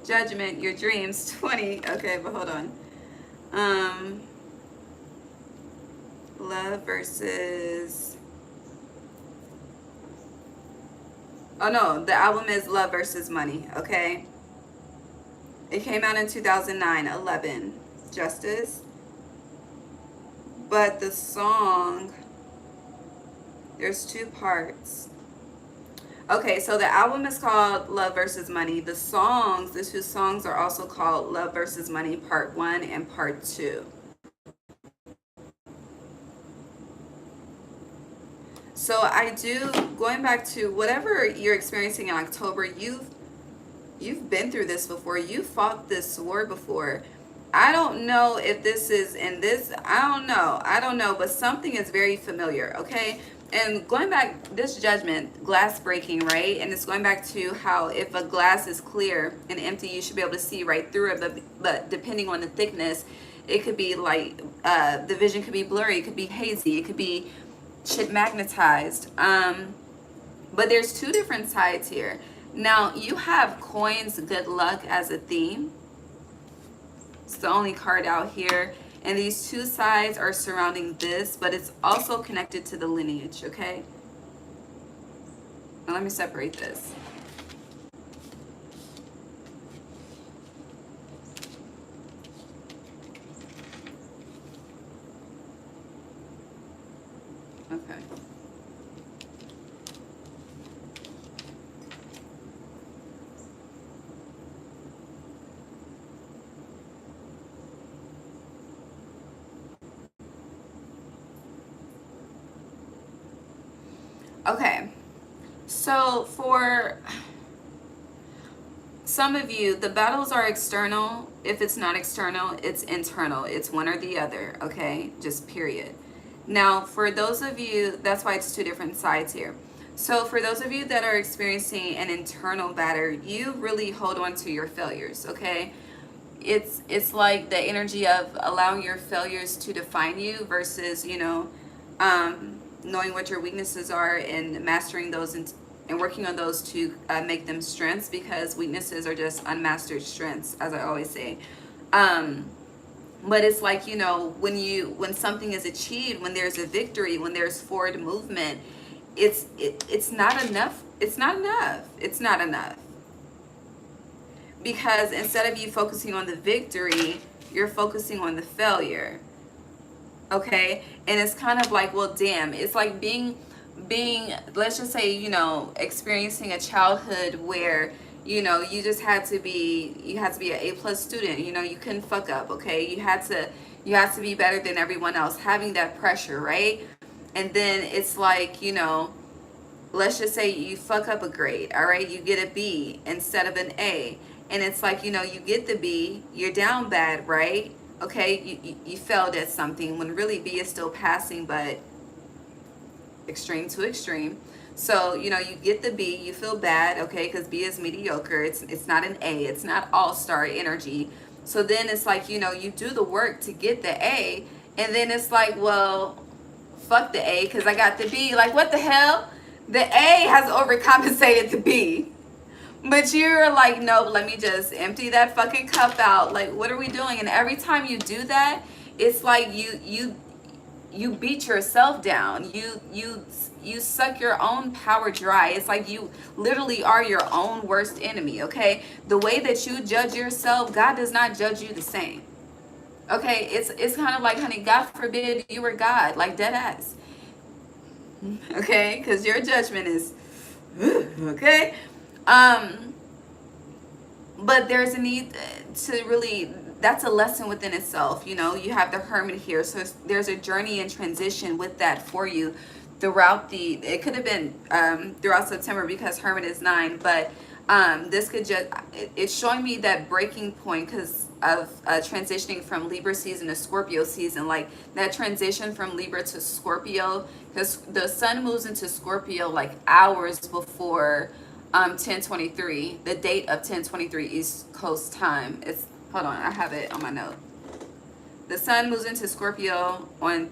Judgment, your dreams, 20. Okay, but hold on. Love versus... Oh no, the album is Love versus Money, okay? It came out in 2009, 11. Justice. But the song, there's two parts. Okay, so the album is called Love versus Money. The songs, the two songs are also called Love versus Money Part 1 and Part 2. So I do, going back to whatever you're experiencing in October, you've been through this before. You fought this war before. I don't know if this is in this, I don't know, but something is very familiar, okay? And going back, this judgment, glass breaking, right? And it's going back to how if a glass is clear and empty, you should be able to see right through it, but depending on the thickness, it could be like, the vision could be blurry, it could be hazy, it could be shit magnetized. But there's two different sides here. Now, you have coins, good luck as a theme. It's the only card out here. And these two sides are surrounding this, but it's also connected to the lineage, okay? Now let me separate this. Okay. Okay. So for some of you, the battles are external. If it's not external, it's internal. It's one or the other, okay? Just period. Now, for those of you, that's why it's two different sides here. So for those of you that are experiencing an internal battle, you really hold on to your failures, okay? It's like the energy of allowing your failures to define you versus, knowing what your weaknesses are and mastering those and working on those to make them strengths, because weaknesses are just unmastered strengths, as I always say. But it's like, when something is achieved, when there's a victory, when there's forward movement, it's not enough. It's not enough. It's not enough. Because instead of you focusing on the victory, you're focusing on the failure. Okay? And it's kind of like, well, damn, it's like being let's just say, experiencing a childhood where you just had to be an A+ student. You couldn't fuck up. Okay? You had to be better than everyone else, having that pressure, right? And then it's like, let's just say you fuck up a grade. All right, you get a B instead of an A, and it's like, you get the B, you're down bad, right? Okay, you failed at something when really B is still passing, but extreme to extreme. So, you get the B, you feel bad, okay, because B is mediocre. It's not an A. It's not all-star energy. So then it's like, you do the work to get the A, and then it's like, well, fuck the A because I got the B. Like, what the hell? The A has overcompensated the B. But you're like, nope, let me just empty that fucking cup out. Like, what are we doing? And every time you do that, it's like you beat yourself down. You suck your own power dry. It's like you literally are your own worst enemy, okay? The way that you judge yourself, God does not judge you the same. Okay, it's kind of like, honey, God forbid you were God, like dead ass. Okay, because your judgment is okay. But there's a need to really, that's a lesson within itself. You have the Hermit here, so there's a journey and transition with that for you throughout it could have been throughout September, because Hermit is 9, but this could just, it's showing me that breaking point because of transitioning from Libra season to Scorpio season, like that transition from Libra to Scorpio, because the sun moves into Scorpio like hours before 10:23, the date of 10:23 East Coast time. Hold on, I have it on my note. The sun moves into Scorpio on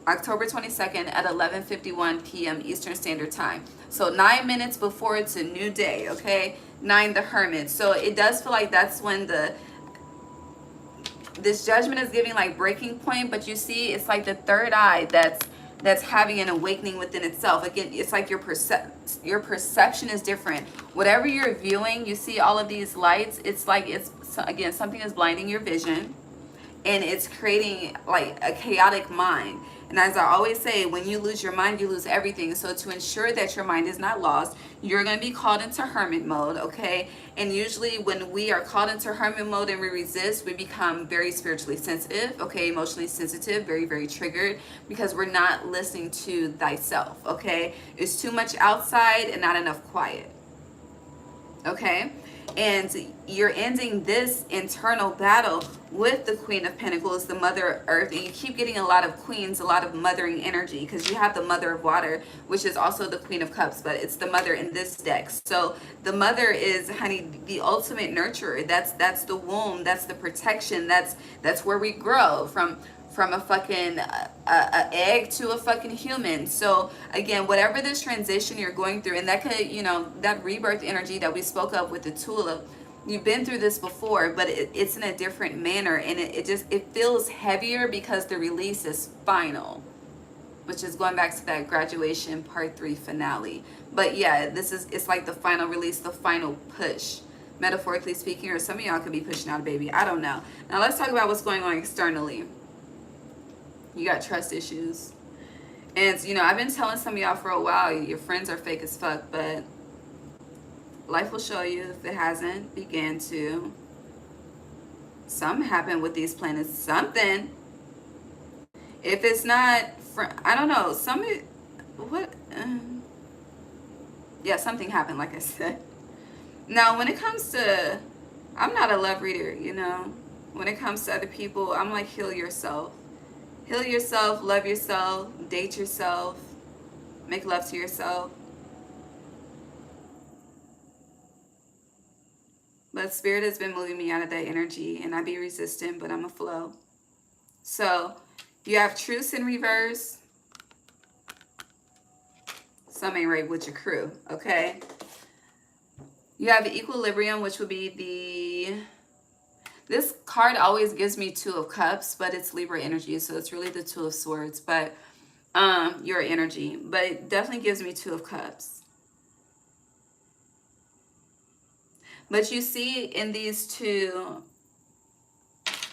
October 22nd at 11:51 p.m. Eastern Standard Time. So 9 minutes before it's a new day, okay? 9, the Hermit. So it does feel like that's when this judgment is giving like breaking point, but you see it's like the third eye that's having an awakening within itself. Again, it's like your perception is different. Whatever you're viewing, you see all of these lights, it's like again, something is blinding your vision, and it's creating like a chaotic mind. And as I always say, when you lose your mind, you lose everything. So to ensure that your mind is not lost, you're going to be called into hermit mode, okay? And usually when we are called into hermit mode and we resist, we become very spiritually sensitive, okay? Emotionally sensitive, very, very triggered, because we're not listening to thyself, okay? It's too much outside and not enough quiet, okay? And you're ending this internal battle with the Queen of Pentacles, the Mother Earth, and you keep getting a lot of queens, a lot of mothering energy, because you have the Mother of Water, which is also the Queen of Cups, but it's the Mother in this deck. So the Mother is, honey, the ultimate nurturer. That's the womb, that's the protection, that's where we grow from a fucking a egg to a fucking human. So again, whatever this transition you're going through, and that could, that rebirth energy that we spoke of with the tulip, you've been through this before, but it's in a different manner, and it feels heavier because the release is final, which is going back to that graduation part 3 finale. But yeah, it's like the final release, the final push, metaphorically speaking, or some of y'all could be pushing out a baby, I don't know. Now let's talk about what's going on externally. You got trust issues. And, I've been telling some of y'all for a while, your friends are fake as fuck, but life will show you if it hasn't began to. Something happened with these planets. Something. If it's not, I don't know. Yeah, something happened, like I said. Now, when it comes to, I'm not a love reader, you know. When it comes to other people, I'm like, heal yourself. Heal yourself, love yourself, date yourself, make love to yourself. But spirit has been moving me out of that energy, and I be resistant, but I'm a flow. So you have truce in reverse. Some ain't right with your crew, okay? You have equilibrium, which would be the... This card always gives me Two of Cups, but it's Libra energy, so it's really the Two of Swords, but your energy. But it definitely gives me Two of Cups. But you see in these two,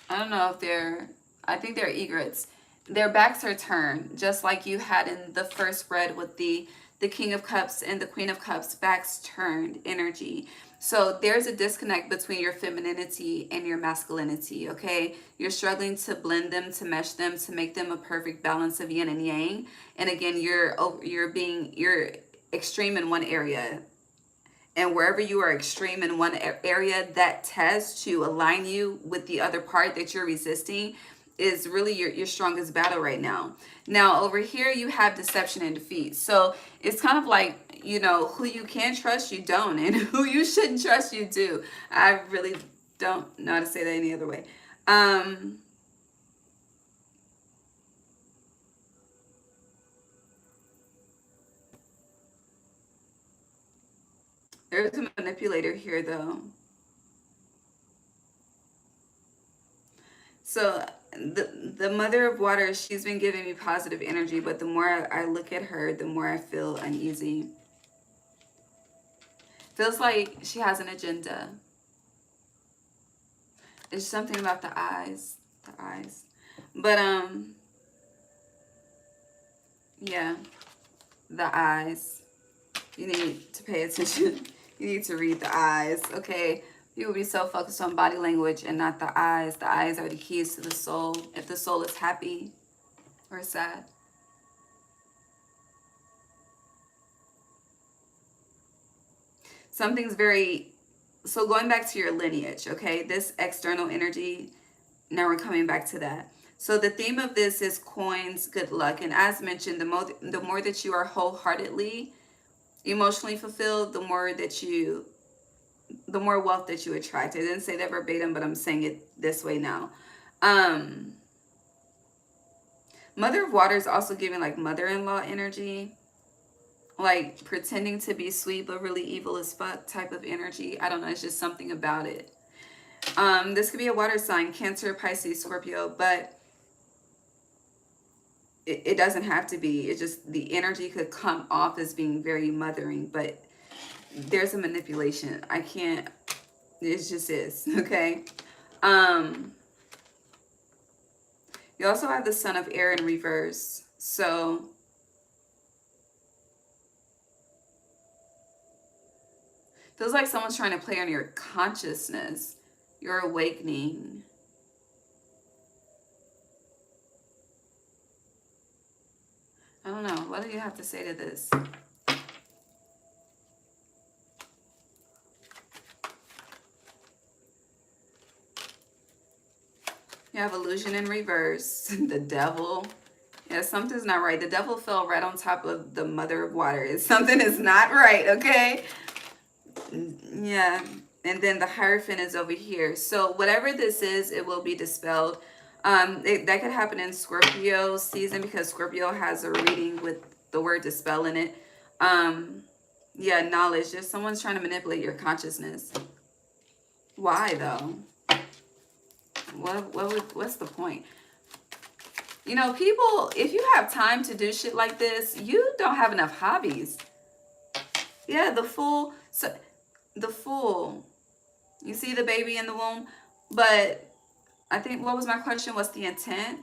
I don't know if they're, I think they're egrets. Their backs are turned, just like you had in the first spread with the King of Cups and the Queen of Cups, backs turned energy. So there's a disconnect between your femininity and your masculinity, okay? You're struggling to blend them, to mesh them, to make them a perfect balance of yin and yang. And again, you're extreme in one area. And wherever you are extreme in one area, that test to align you with the other part that you're resisting is really your strongest battle right now. Now, over here, you have deception and defeat. So it's kind of like, you know, who you can trust, you don't. And who you shouldn't trust, you do. I really don't know how to say that any other way. There's a manipulator here, though. So the mother of water, she's been giving me positive energy, but the more I look at her, the more I feel uneasy. Feels like she has an agenda. It's something about the eyes. The eyes. But yeah, the eyes. You need to pay attention. You need to read the eyes, okay? You will be so focused on body language and not the eyes. The eyes are the keys to the soul. If the soul is happy or sad. Something's very... So going back to your lineage, okay? This external energy, now we're coming back to that. So the theme of this is coins, good luck. And as mentioned, the more that you are wholeheartedly emotionally fulfilled, the more wealth that you attract. I didn't say that verbatim, but I'm saying it this way now. Mother of water is also giving like mother-in-law energy, like pretending to be sweet but really evil as fuck type of energy. I don't know, it's just something about it. This could be a water sign, Cancer, Pisces, Scorpio, but it doesn't have to be. It just, the energy could come off as being very mothering, but there's a manipulation. I can't, it just is, okay? You also have the Son of Air in reverse. So feels like someone's trying to play on your consciousness, your awakening. I don't know. What do you have to say to this? You have illusion in reverse. The devil. Yeah, something's not right. The devil fell right on top of the mother of water. Something is not right, okay? Yeah. And then the Hierophant is over here. So whatever this is, it will be dispelled. That could happen in Scorpio season because Scorpio has a reading with the word dispel in it. Yeah, knowledge. Just someone's trying to manipulate your consciousness. Why though? What's the point? You know, people, if you have time to do shit like this, you don't have enough hobbies. Yeah, the Fool. So the Fool. You see the baby in the womb, but I think, what was my question? What's the intent?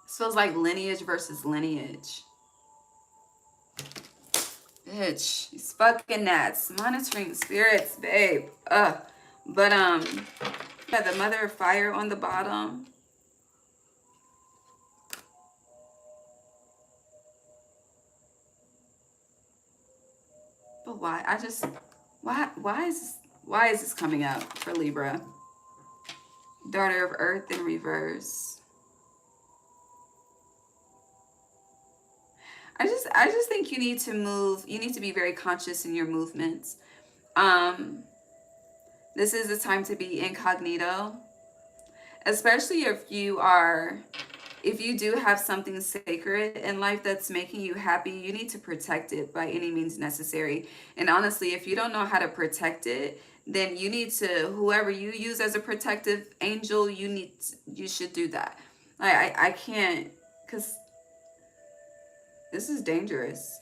This feels like lineage versus lineage. Bitch, these fucking gnats. Monitoring spirits, babe. But yeah, the Mother of Fire on the bottom. But why? Why is this coming up for Libra? Daughter of Earth in reverse. I just think you need to move. You need to be very conscious in your movements. This is a time to be incognito, especially if you do have something sacred in life that's making you happy. You need to protect it by any means necessary. And honestly, if you don't know how to protect it, then you need to, whoever you use as a protective angel, you should do that. I can't, because this is dangerous.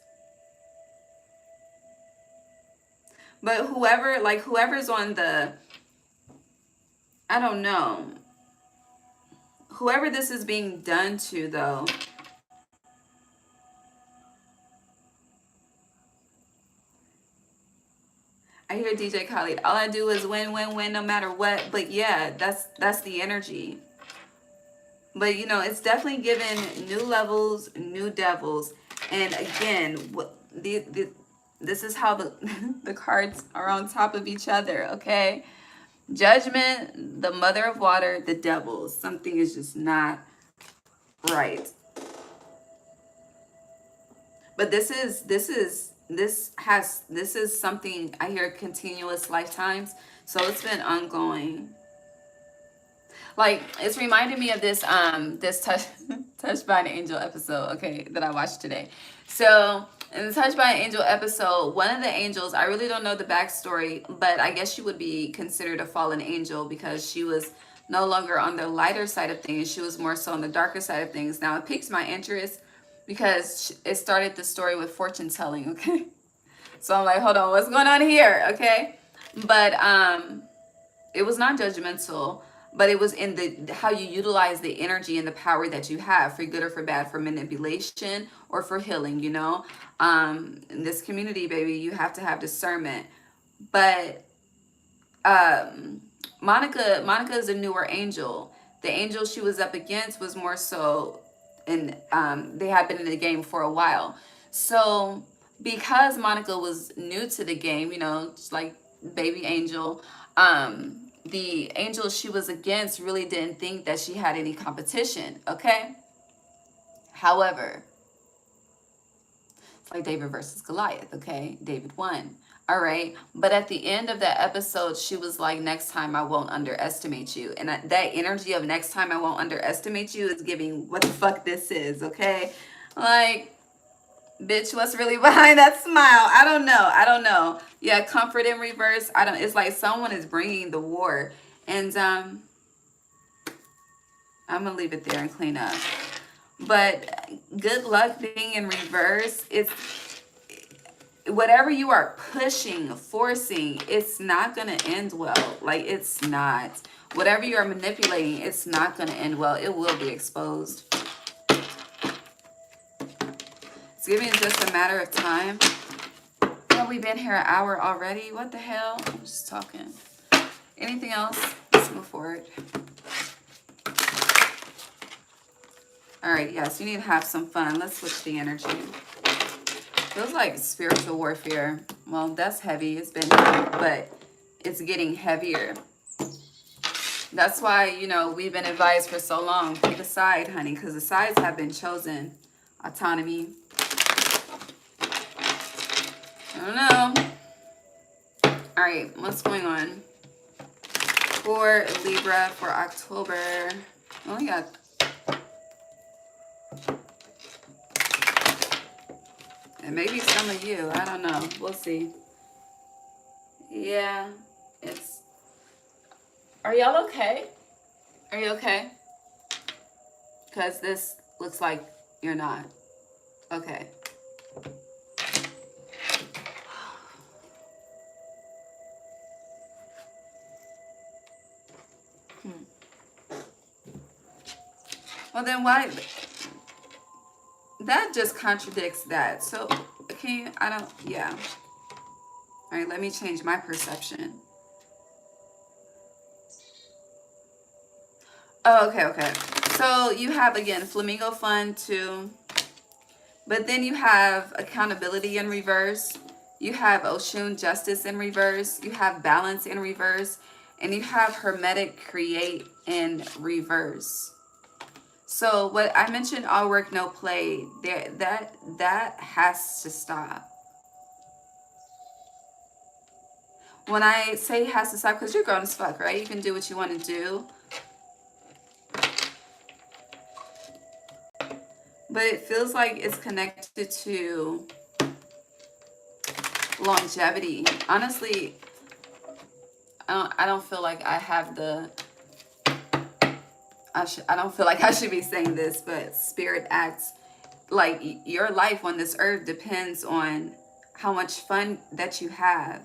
But whoever's on the, I don't know, whoever this is being done to, though, I hear DJ Khaled, all I do is win, win, win, no matter what. But yeah, that's the energy. But, you know, it's definitely given new levels, new devils. And again, this is how the cards are on top of each other, okay? Judgment, the mother of water, the devils. Something is just not right. But this is something, I hear, continuous lifetimes. So it's been ongoing. Like, it's reminding me of this Touched by an Angel episode, okay, that I watched today. So in the Touched by an Angel episode, one of the angels, I really don't know the backstory, but I guess she would be considered a fallen angel because she was no longer on the lighter side of things. She was more so on the darker side of things. Now, it piques my interest because it started the story with fortune telling, okay? So I'm like, hold on, what's going on here, okay? But it was not judgmental, but it was in the how you utilize the energy and the power that you have, for good or for bad, for manipulation or for healing, you know? In this community, baby, you have to have discernment. But Monica is a newer angel. The angel she was up against was more so, and they had been in the game for a while. So because Monica was new to the game, you know, just like baby angel, the angel she was against really didn't think that she had any competition, okay? However, it's like David versus Goliath, okay? David won, all right? But at the end of that episode, she was like, next time I won't underestimate you. And that energy of next time I won't underestimate you is giving what the fuck this is, okay? Like, bitch, what's really behind that smile? I don't know. Yeah, comfort in reverse. It's like someone is bringing the war. And I'm gonna leave it there and clean up. But good luck being in reverse. It's whatever you are pushing, forcing, it's not gonna end well. Like, it's not. Whatever you are manipulating, it's not gonna end well. It will be exposed. Giving just a matter of time. Oh, we've been here an hour already. What the hell? I'm just talking. Anything else? Let's move forward. All right, yes, you need to have some fun. Let's switch the energy. Feels like spiritual warfare. Well, that's heavy. It's been heavy, but it's getting heavier. That's why, you know, we've been advised for so long. Pick a side, honey, because the sides have been chosen. Autonomy. I don't know. All right, what's going on for Libra for October? Oh, yeah. And maybe some of you. I don't know. We'll see. Yeah, it's... Are y'all okay? Are you okay? Because this looks like you're not. Okay. Well, then why? That just contradicts that. So, can you, yeah. All right, let me change my perception. Oh, okay. So you have, again, Flamingo Fun too. But then you have accountability in reverse. You have Oshun, justice in reverse. You have balance in reverse. And you have hermetic, create in reverse. So what I mentioned, all work, no play, there, that has to stop. When I say has to stop, because you're grown as fuck, right? You can do what you want to do. But it feels like it's connected to longevity. Honestly, I don't feel like I have the... I don't feel like I should be saying this, but spirit acts like your life on this earth depends on how much fun that you have.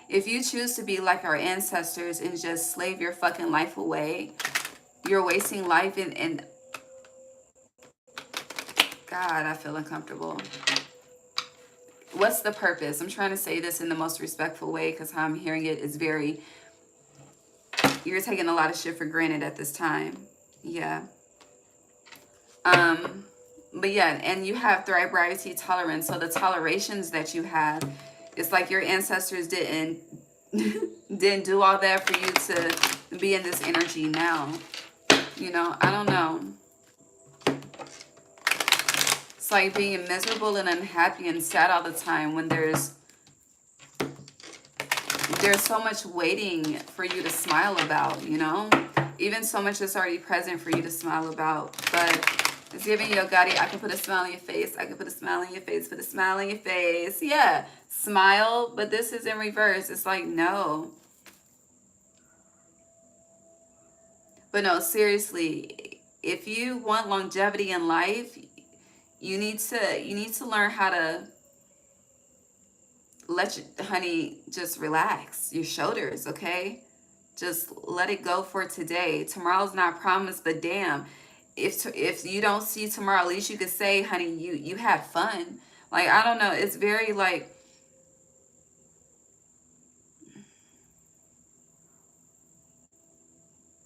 If you choose to be like our ancestors and just slave your fucking life away, you're wasting life. And God, I feel uncomfortable. What's the purpose? I'm trying to say this in the most respectful way, because how I'm hearing it is very... You're taking a lot of shit for granted at this time. Yeah. But yeah, and you have thrive-variety tolerance. So the tolerations that you have, it's like your ancestors didn't do all that for you to be in this energy now. You know, I don't know. It's like being miserable and unhappy and sad all the time when there's so much waiting for you to smile about, you know? Even so much that's already present for you to smile about. But it's giving you, Gotti, I can put a smile on your face. I can put a smile on your face. Put a smile on your face. Yeah, smile. But this is in reverse. It's like, no. But no, seriously, if you want longevity in life, you need to learn how to let your honey just relax your shoulders, okay? Just let it go for today. Tomorrow's not promised, but damn, if you don't see tomorrow, at least you could say, honey, you had fun. Like, I don't know, it's very like,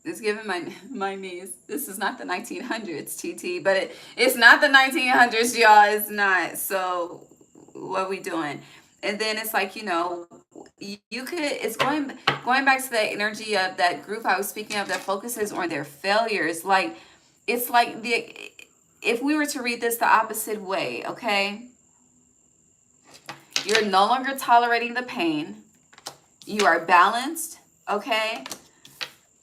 it's giving my niece. This is not the 1900s, TT, but it's not the 1900s, y'all. It's not. So what we doing? And then it's like, you know, you could, it's going back to that energy of that group I was speaking of that focuses on their failures. Like, it's like if we were to read this the opposite way, okay? You're no longer tolerating the pain. You are balanced, okay?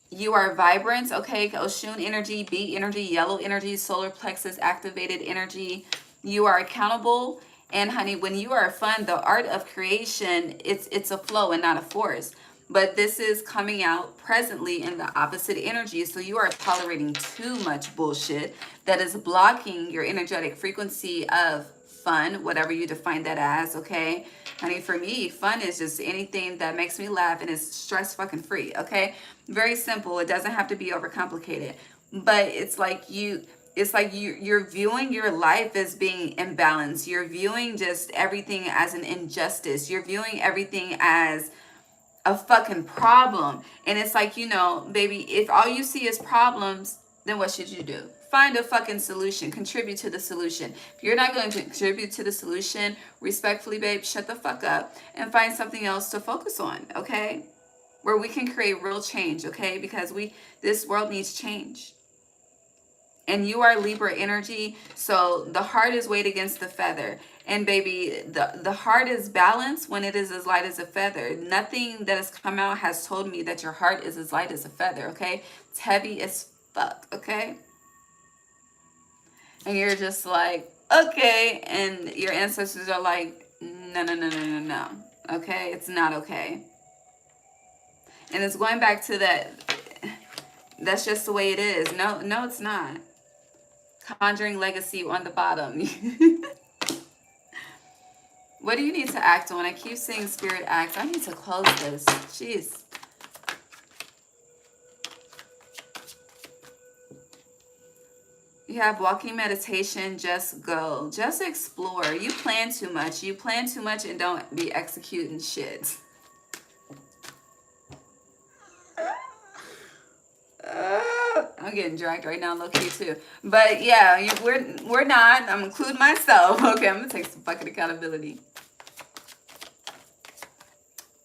You are vibrant, okay? Oshun energy, beat energy, yellow energy, solar plexus activated energy. You are accountable. And honey, when you are fun, the art of creation, it's a flow and not a force. But this is coming out presently in the opposite energy. So you are tolerating too much bullshit that is blocking your energetic frequency of fun, whatever you define that as, okay? Honey, for me, fun is just anything that makes me laugh and is stress fucking free, okay? Very simple. It doesn't have to be overcomplicated. But it's like you're viewing your life as being imbalanced. You're viewing just everything as an injustice. You're viewing everything as a fucking problem. And it's like, you know, baby, if all you see is problems, then what should you do? Find a fucking solution. Contribute to the solution. If you're not going to contribute to the solution, respectfully, babe, shut the fuck up and find something else to focus on, okay? Where we can create real change, okay? Because this world needs change. And you are Libra energy, so the heart is weighed against the feather. And baby, the heart is balanced when it is as light as a feather. Nothing that has come out has told me that your heart is as light as a feather, okay? It's heavy as fuck, okay? And you're just like, okay. And your ancestors are like, no, no, no, no, no, no. Okay? It's not okay. And it's going back to that, that's just the way it is. No, it's not. Conjuring legacy on the bottom. What do you need to act on? I keep seeing spirit act. I need to close this. Jeez. You have walking meditation, just go. Just explore. You plan too much. You plan too much and don't be executing shit. I'm getting dragged right now, low-key too. But yeah, we're not. I'm including myself. Okay, I'm gonna take some fucking accountability.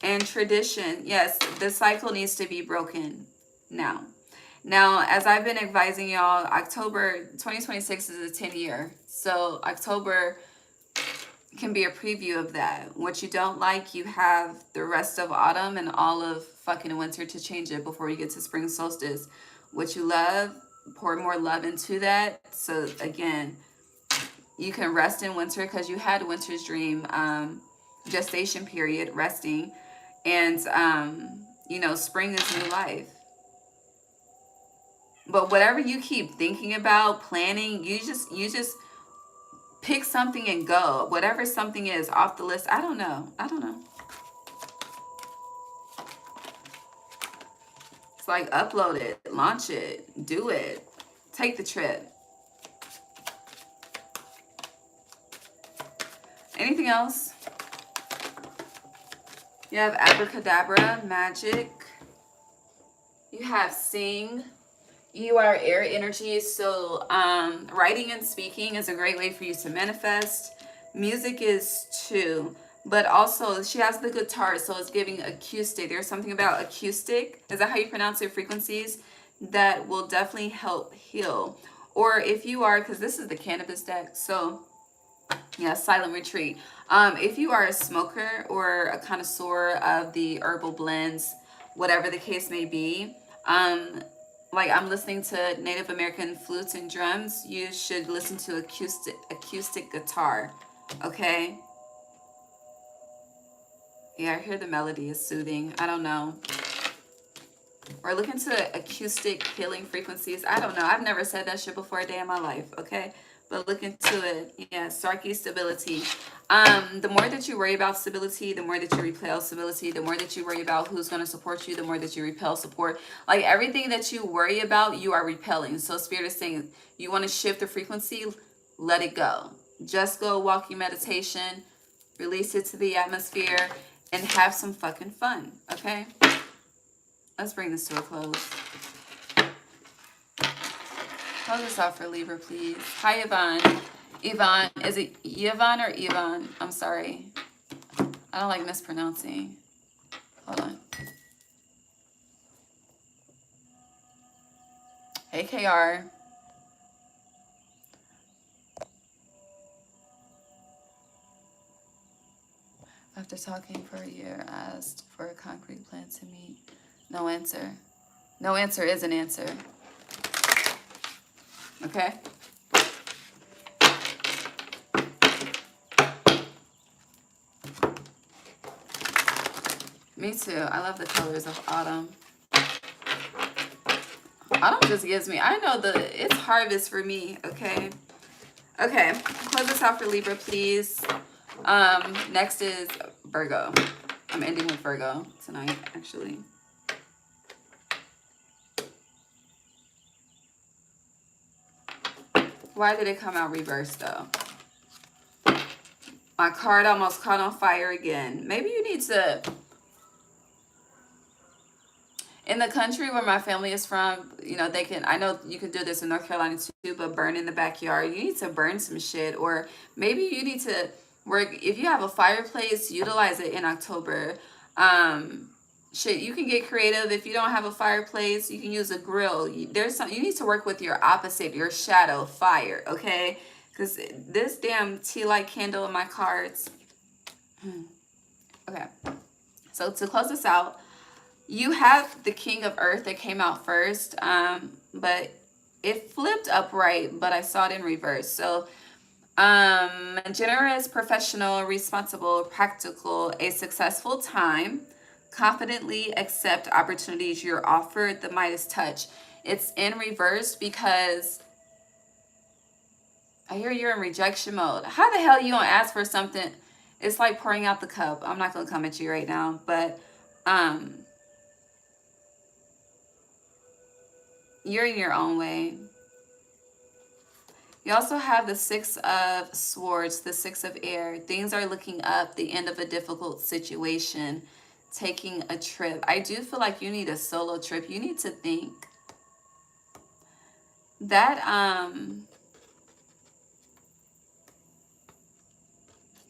And tradition. Yes, the cycle needs to be broken now. Now, as I've been advising y'all, October 2026 is a 10-year. So October can be a preview of that. What you don't like, you have the rest of autumn and all of fucking winter to change it before you get to spring solstice. What you love, pour more love into that. So again, you can rest in winter because you had winter's dream, gestation period, resting. And, you know, spring is new life. But whatever you keep thinking about, planning, you just pick something and go. Whatever something is off the list, I don't know. It's like upload it, launch it, do it, take the trip. Anything else? You have abracadabra, magic. You have sing. You are air energy, so writing and speaking is a great way for you to manifest. Music is too, but also she has the guitar, so it's giving acoustic. There's something about acoustic, is that how you pronounce your frequencies? That will definitely help heal. Or if you are, because this is the cannabis deck, so yeah, silent retreat. If you are a smoker or a connoisseur of the herbal blends, whatever the case may be, like I'm listening to Native American flutes and drums, you should listen to acoustic guitar, okay? Yeah, I hear the melody is soothing. I don't know. Or look into acoustic healing frequencies. I don't know. I've never said that shit before a day in my life, okay? But look into it. Yeah, Sarky stability. The more that you worry about stability, the more that you repel stability, the more that you worry about who's going to support you, the more that you repel support. Like everything that you worry about, you are repelling. So Spirit is saying, you want to shift the frequency, let it go. Just go walking meditation, release it to the atmosphere, and have some fucking fun, okay? Let's bring this to a close. Close this off for Libra, please. Hi, Yvonne. Yvonne, is it Yvonne or Yvonne? I'm sorry. I don't like mispronouncing. Hold on. Hey, KR. After talking for a year, asked for a concrete plan to meet. No answer. No answer is an answer. Okay? Me too. I love the colors of autumn. Autumn just gives me, I know it's harvest for me, okay? Okay, close this out for Libra, please. Next is Virgo. I'm ending with Virgo tonight, actually. Why did it come out reversed, though? My card almost caught on fire again. Maybe you need to... In the country where my family is from, you know, they can... I know you can do this in North Carolina, too, but burn in the backyard. You need to burn some shit. Or maybe you need to work... If you have a fireplace, utilize it in October. Shit, you can get creative. If you don't have a fireplace, you can use a grill. There's some, you need to work with your opposite, your shadow, fire, okay? Because this damn tea light candle in my cards. Okay. So to close this out, you have the King of Earth that came out first, but it flipped upright, but I saw it in reverse. So generous, professional, responsible, practical, a successful time. Confidently accept opportunities you're offered. The Midas touch. It's in reverse because I hear you're in rejection mode. How the hell you gonna ask for something? It's like pouring out the cup. I'm not gonna come at you right now, but you're in your own way. You also have the Six of Swords, the Six of Air. Things are looking up, the end of a difficult situation. Taking a trip. I do feel like you need a solo trip. You need to think that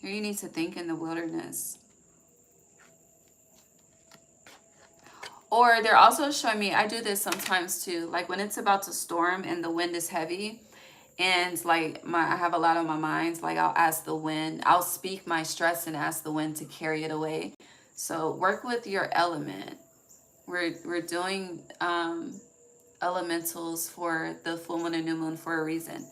here you need to think in the wilderness. Or they're also showing me, I do this sometimes too, like when it's about to storm and the wind is heavy, and like I have a lot on my mind, like I'll ask the wind, I'll speak my stress and ask the wind to carry it away. So work with your element. We're doing elementals for the full moon and new moon for a reason,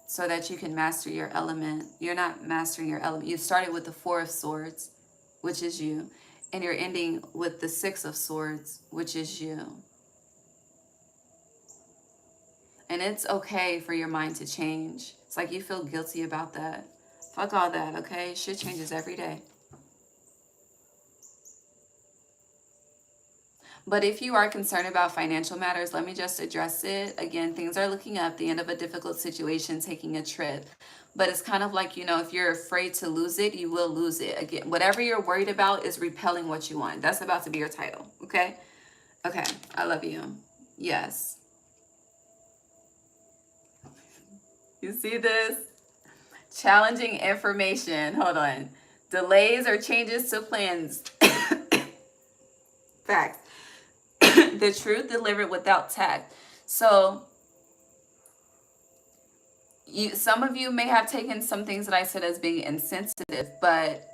so that you can master your element. You're not mastering your element. You started with the Four of Swords, which is you, and you're ending with the Six of Swords, which is you. And it's okay for your mind to change. It's like you feel guilty about that. Fuck all that, okay? Shit changes every day. But if you are concerned about financial matters, let me just address it. Again, things are looking up, the end of a difficult situation, taking a trip. But it's kind of like, you know, if you're afraid to lose it, you will lose it. Again, whatever you're worried about is repelling what you want. That's about to be your title, okay? Okay, I love you. Yes. You see this? Challenging information. Hold on. Delays or changes to plans. Facts. The truth delivered without tact. So some of you may have taken some things that I said as being insensitive, but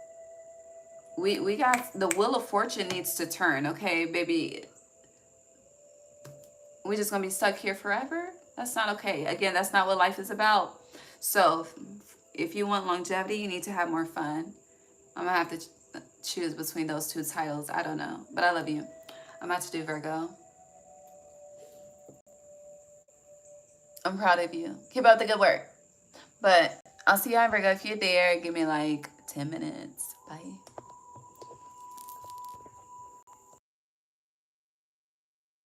we got the wheel of fortune needs to turn, okay, baby. We're just gonna be stuck here forever? That's not okay. Again, that's not what life is about. So if you want longevity, you need to have more fun. I'm gonna have to choose between those two titles. I don't know, but I love you. I'm about to do Virgo. I'm proud of you. Keep up the good work. But I'll see you in Virgo. If you're there, give me like 10 minutes. Bye.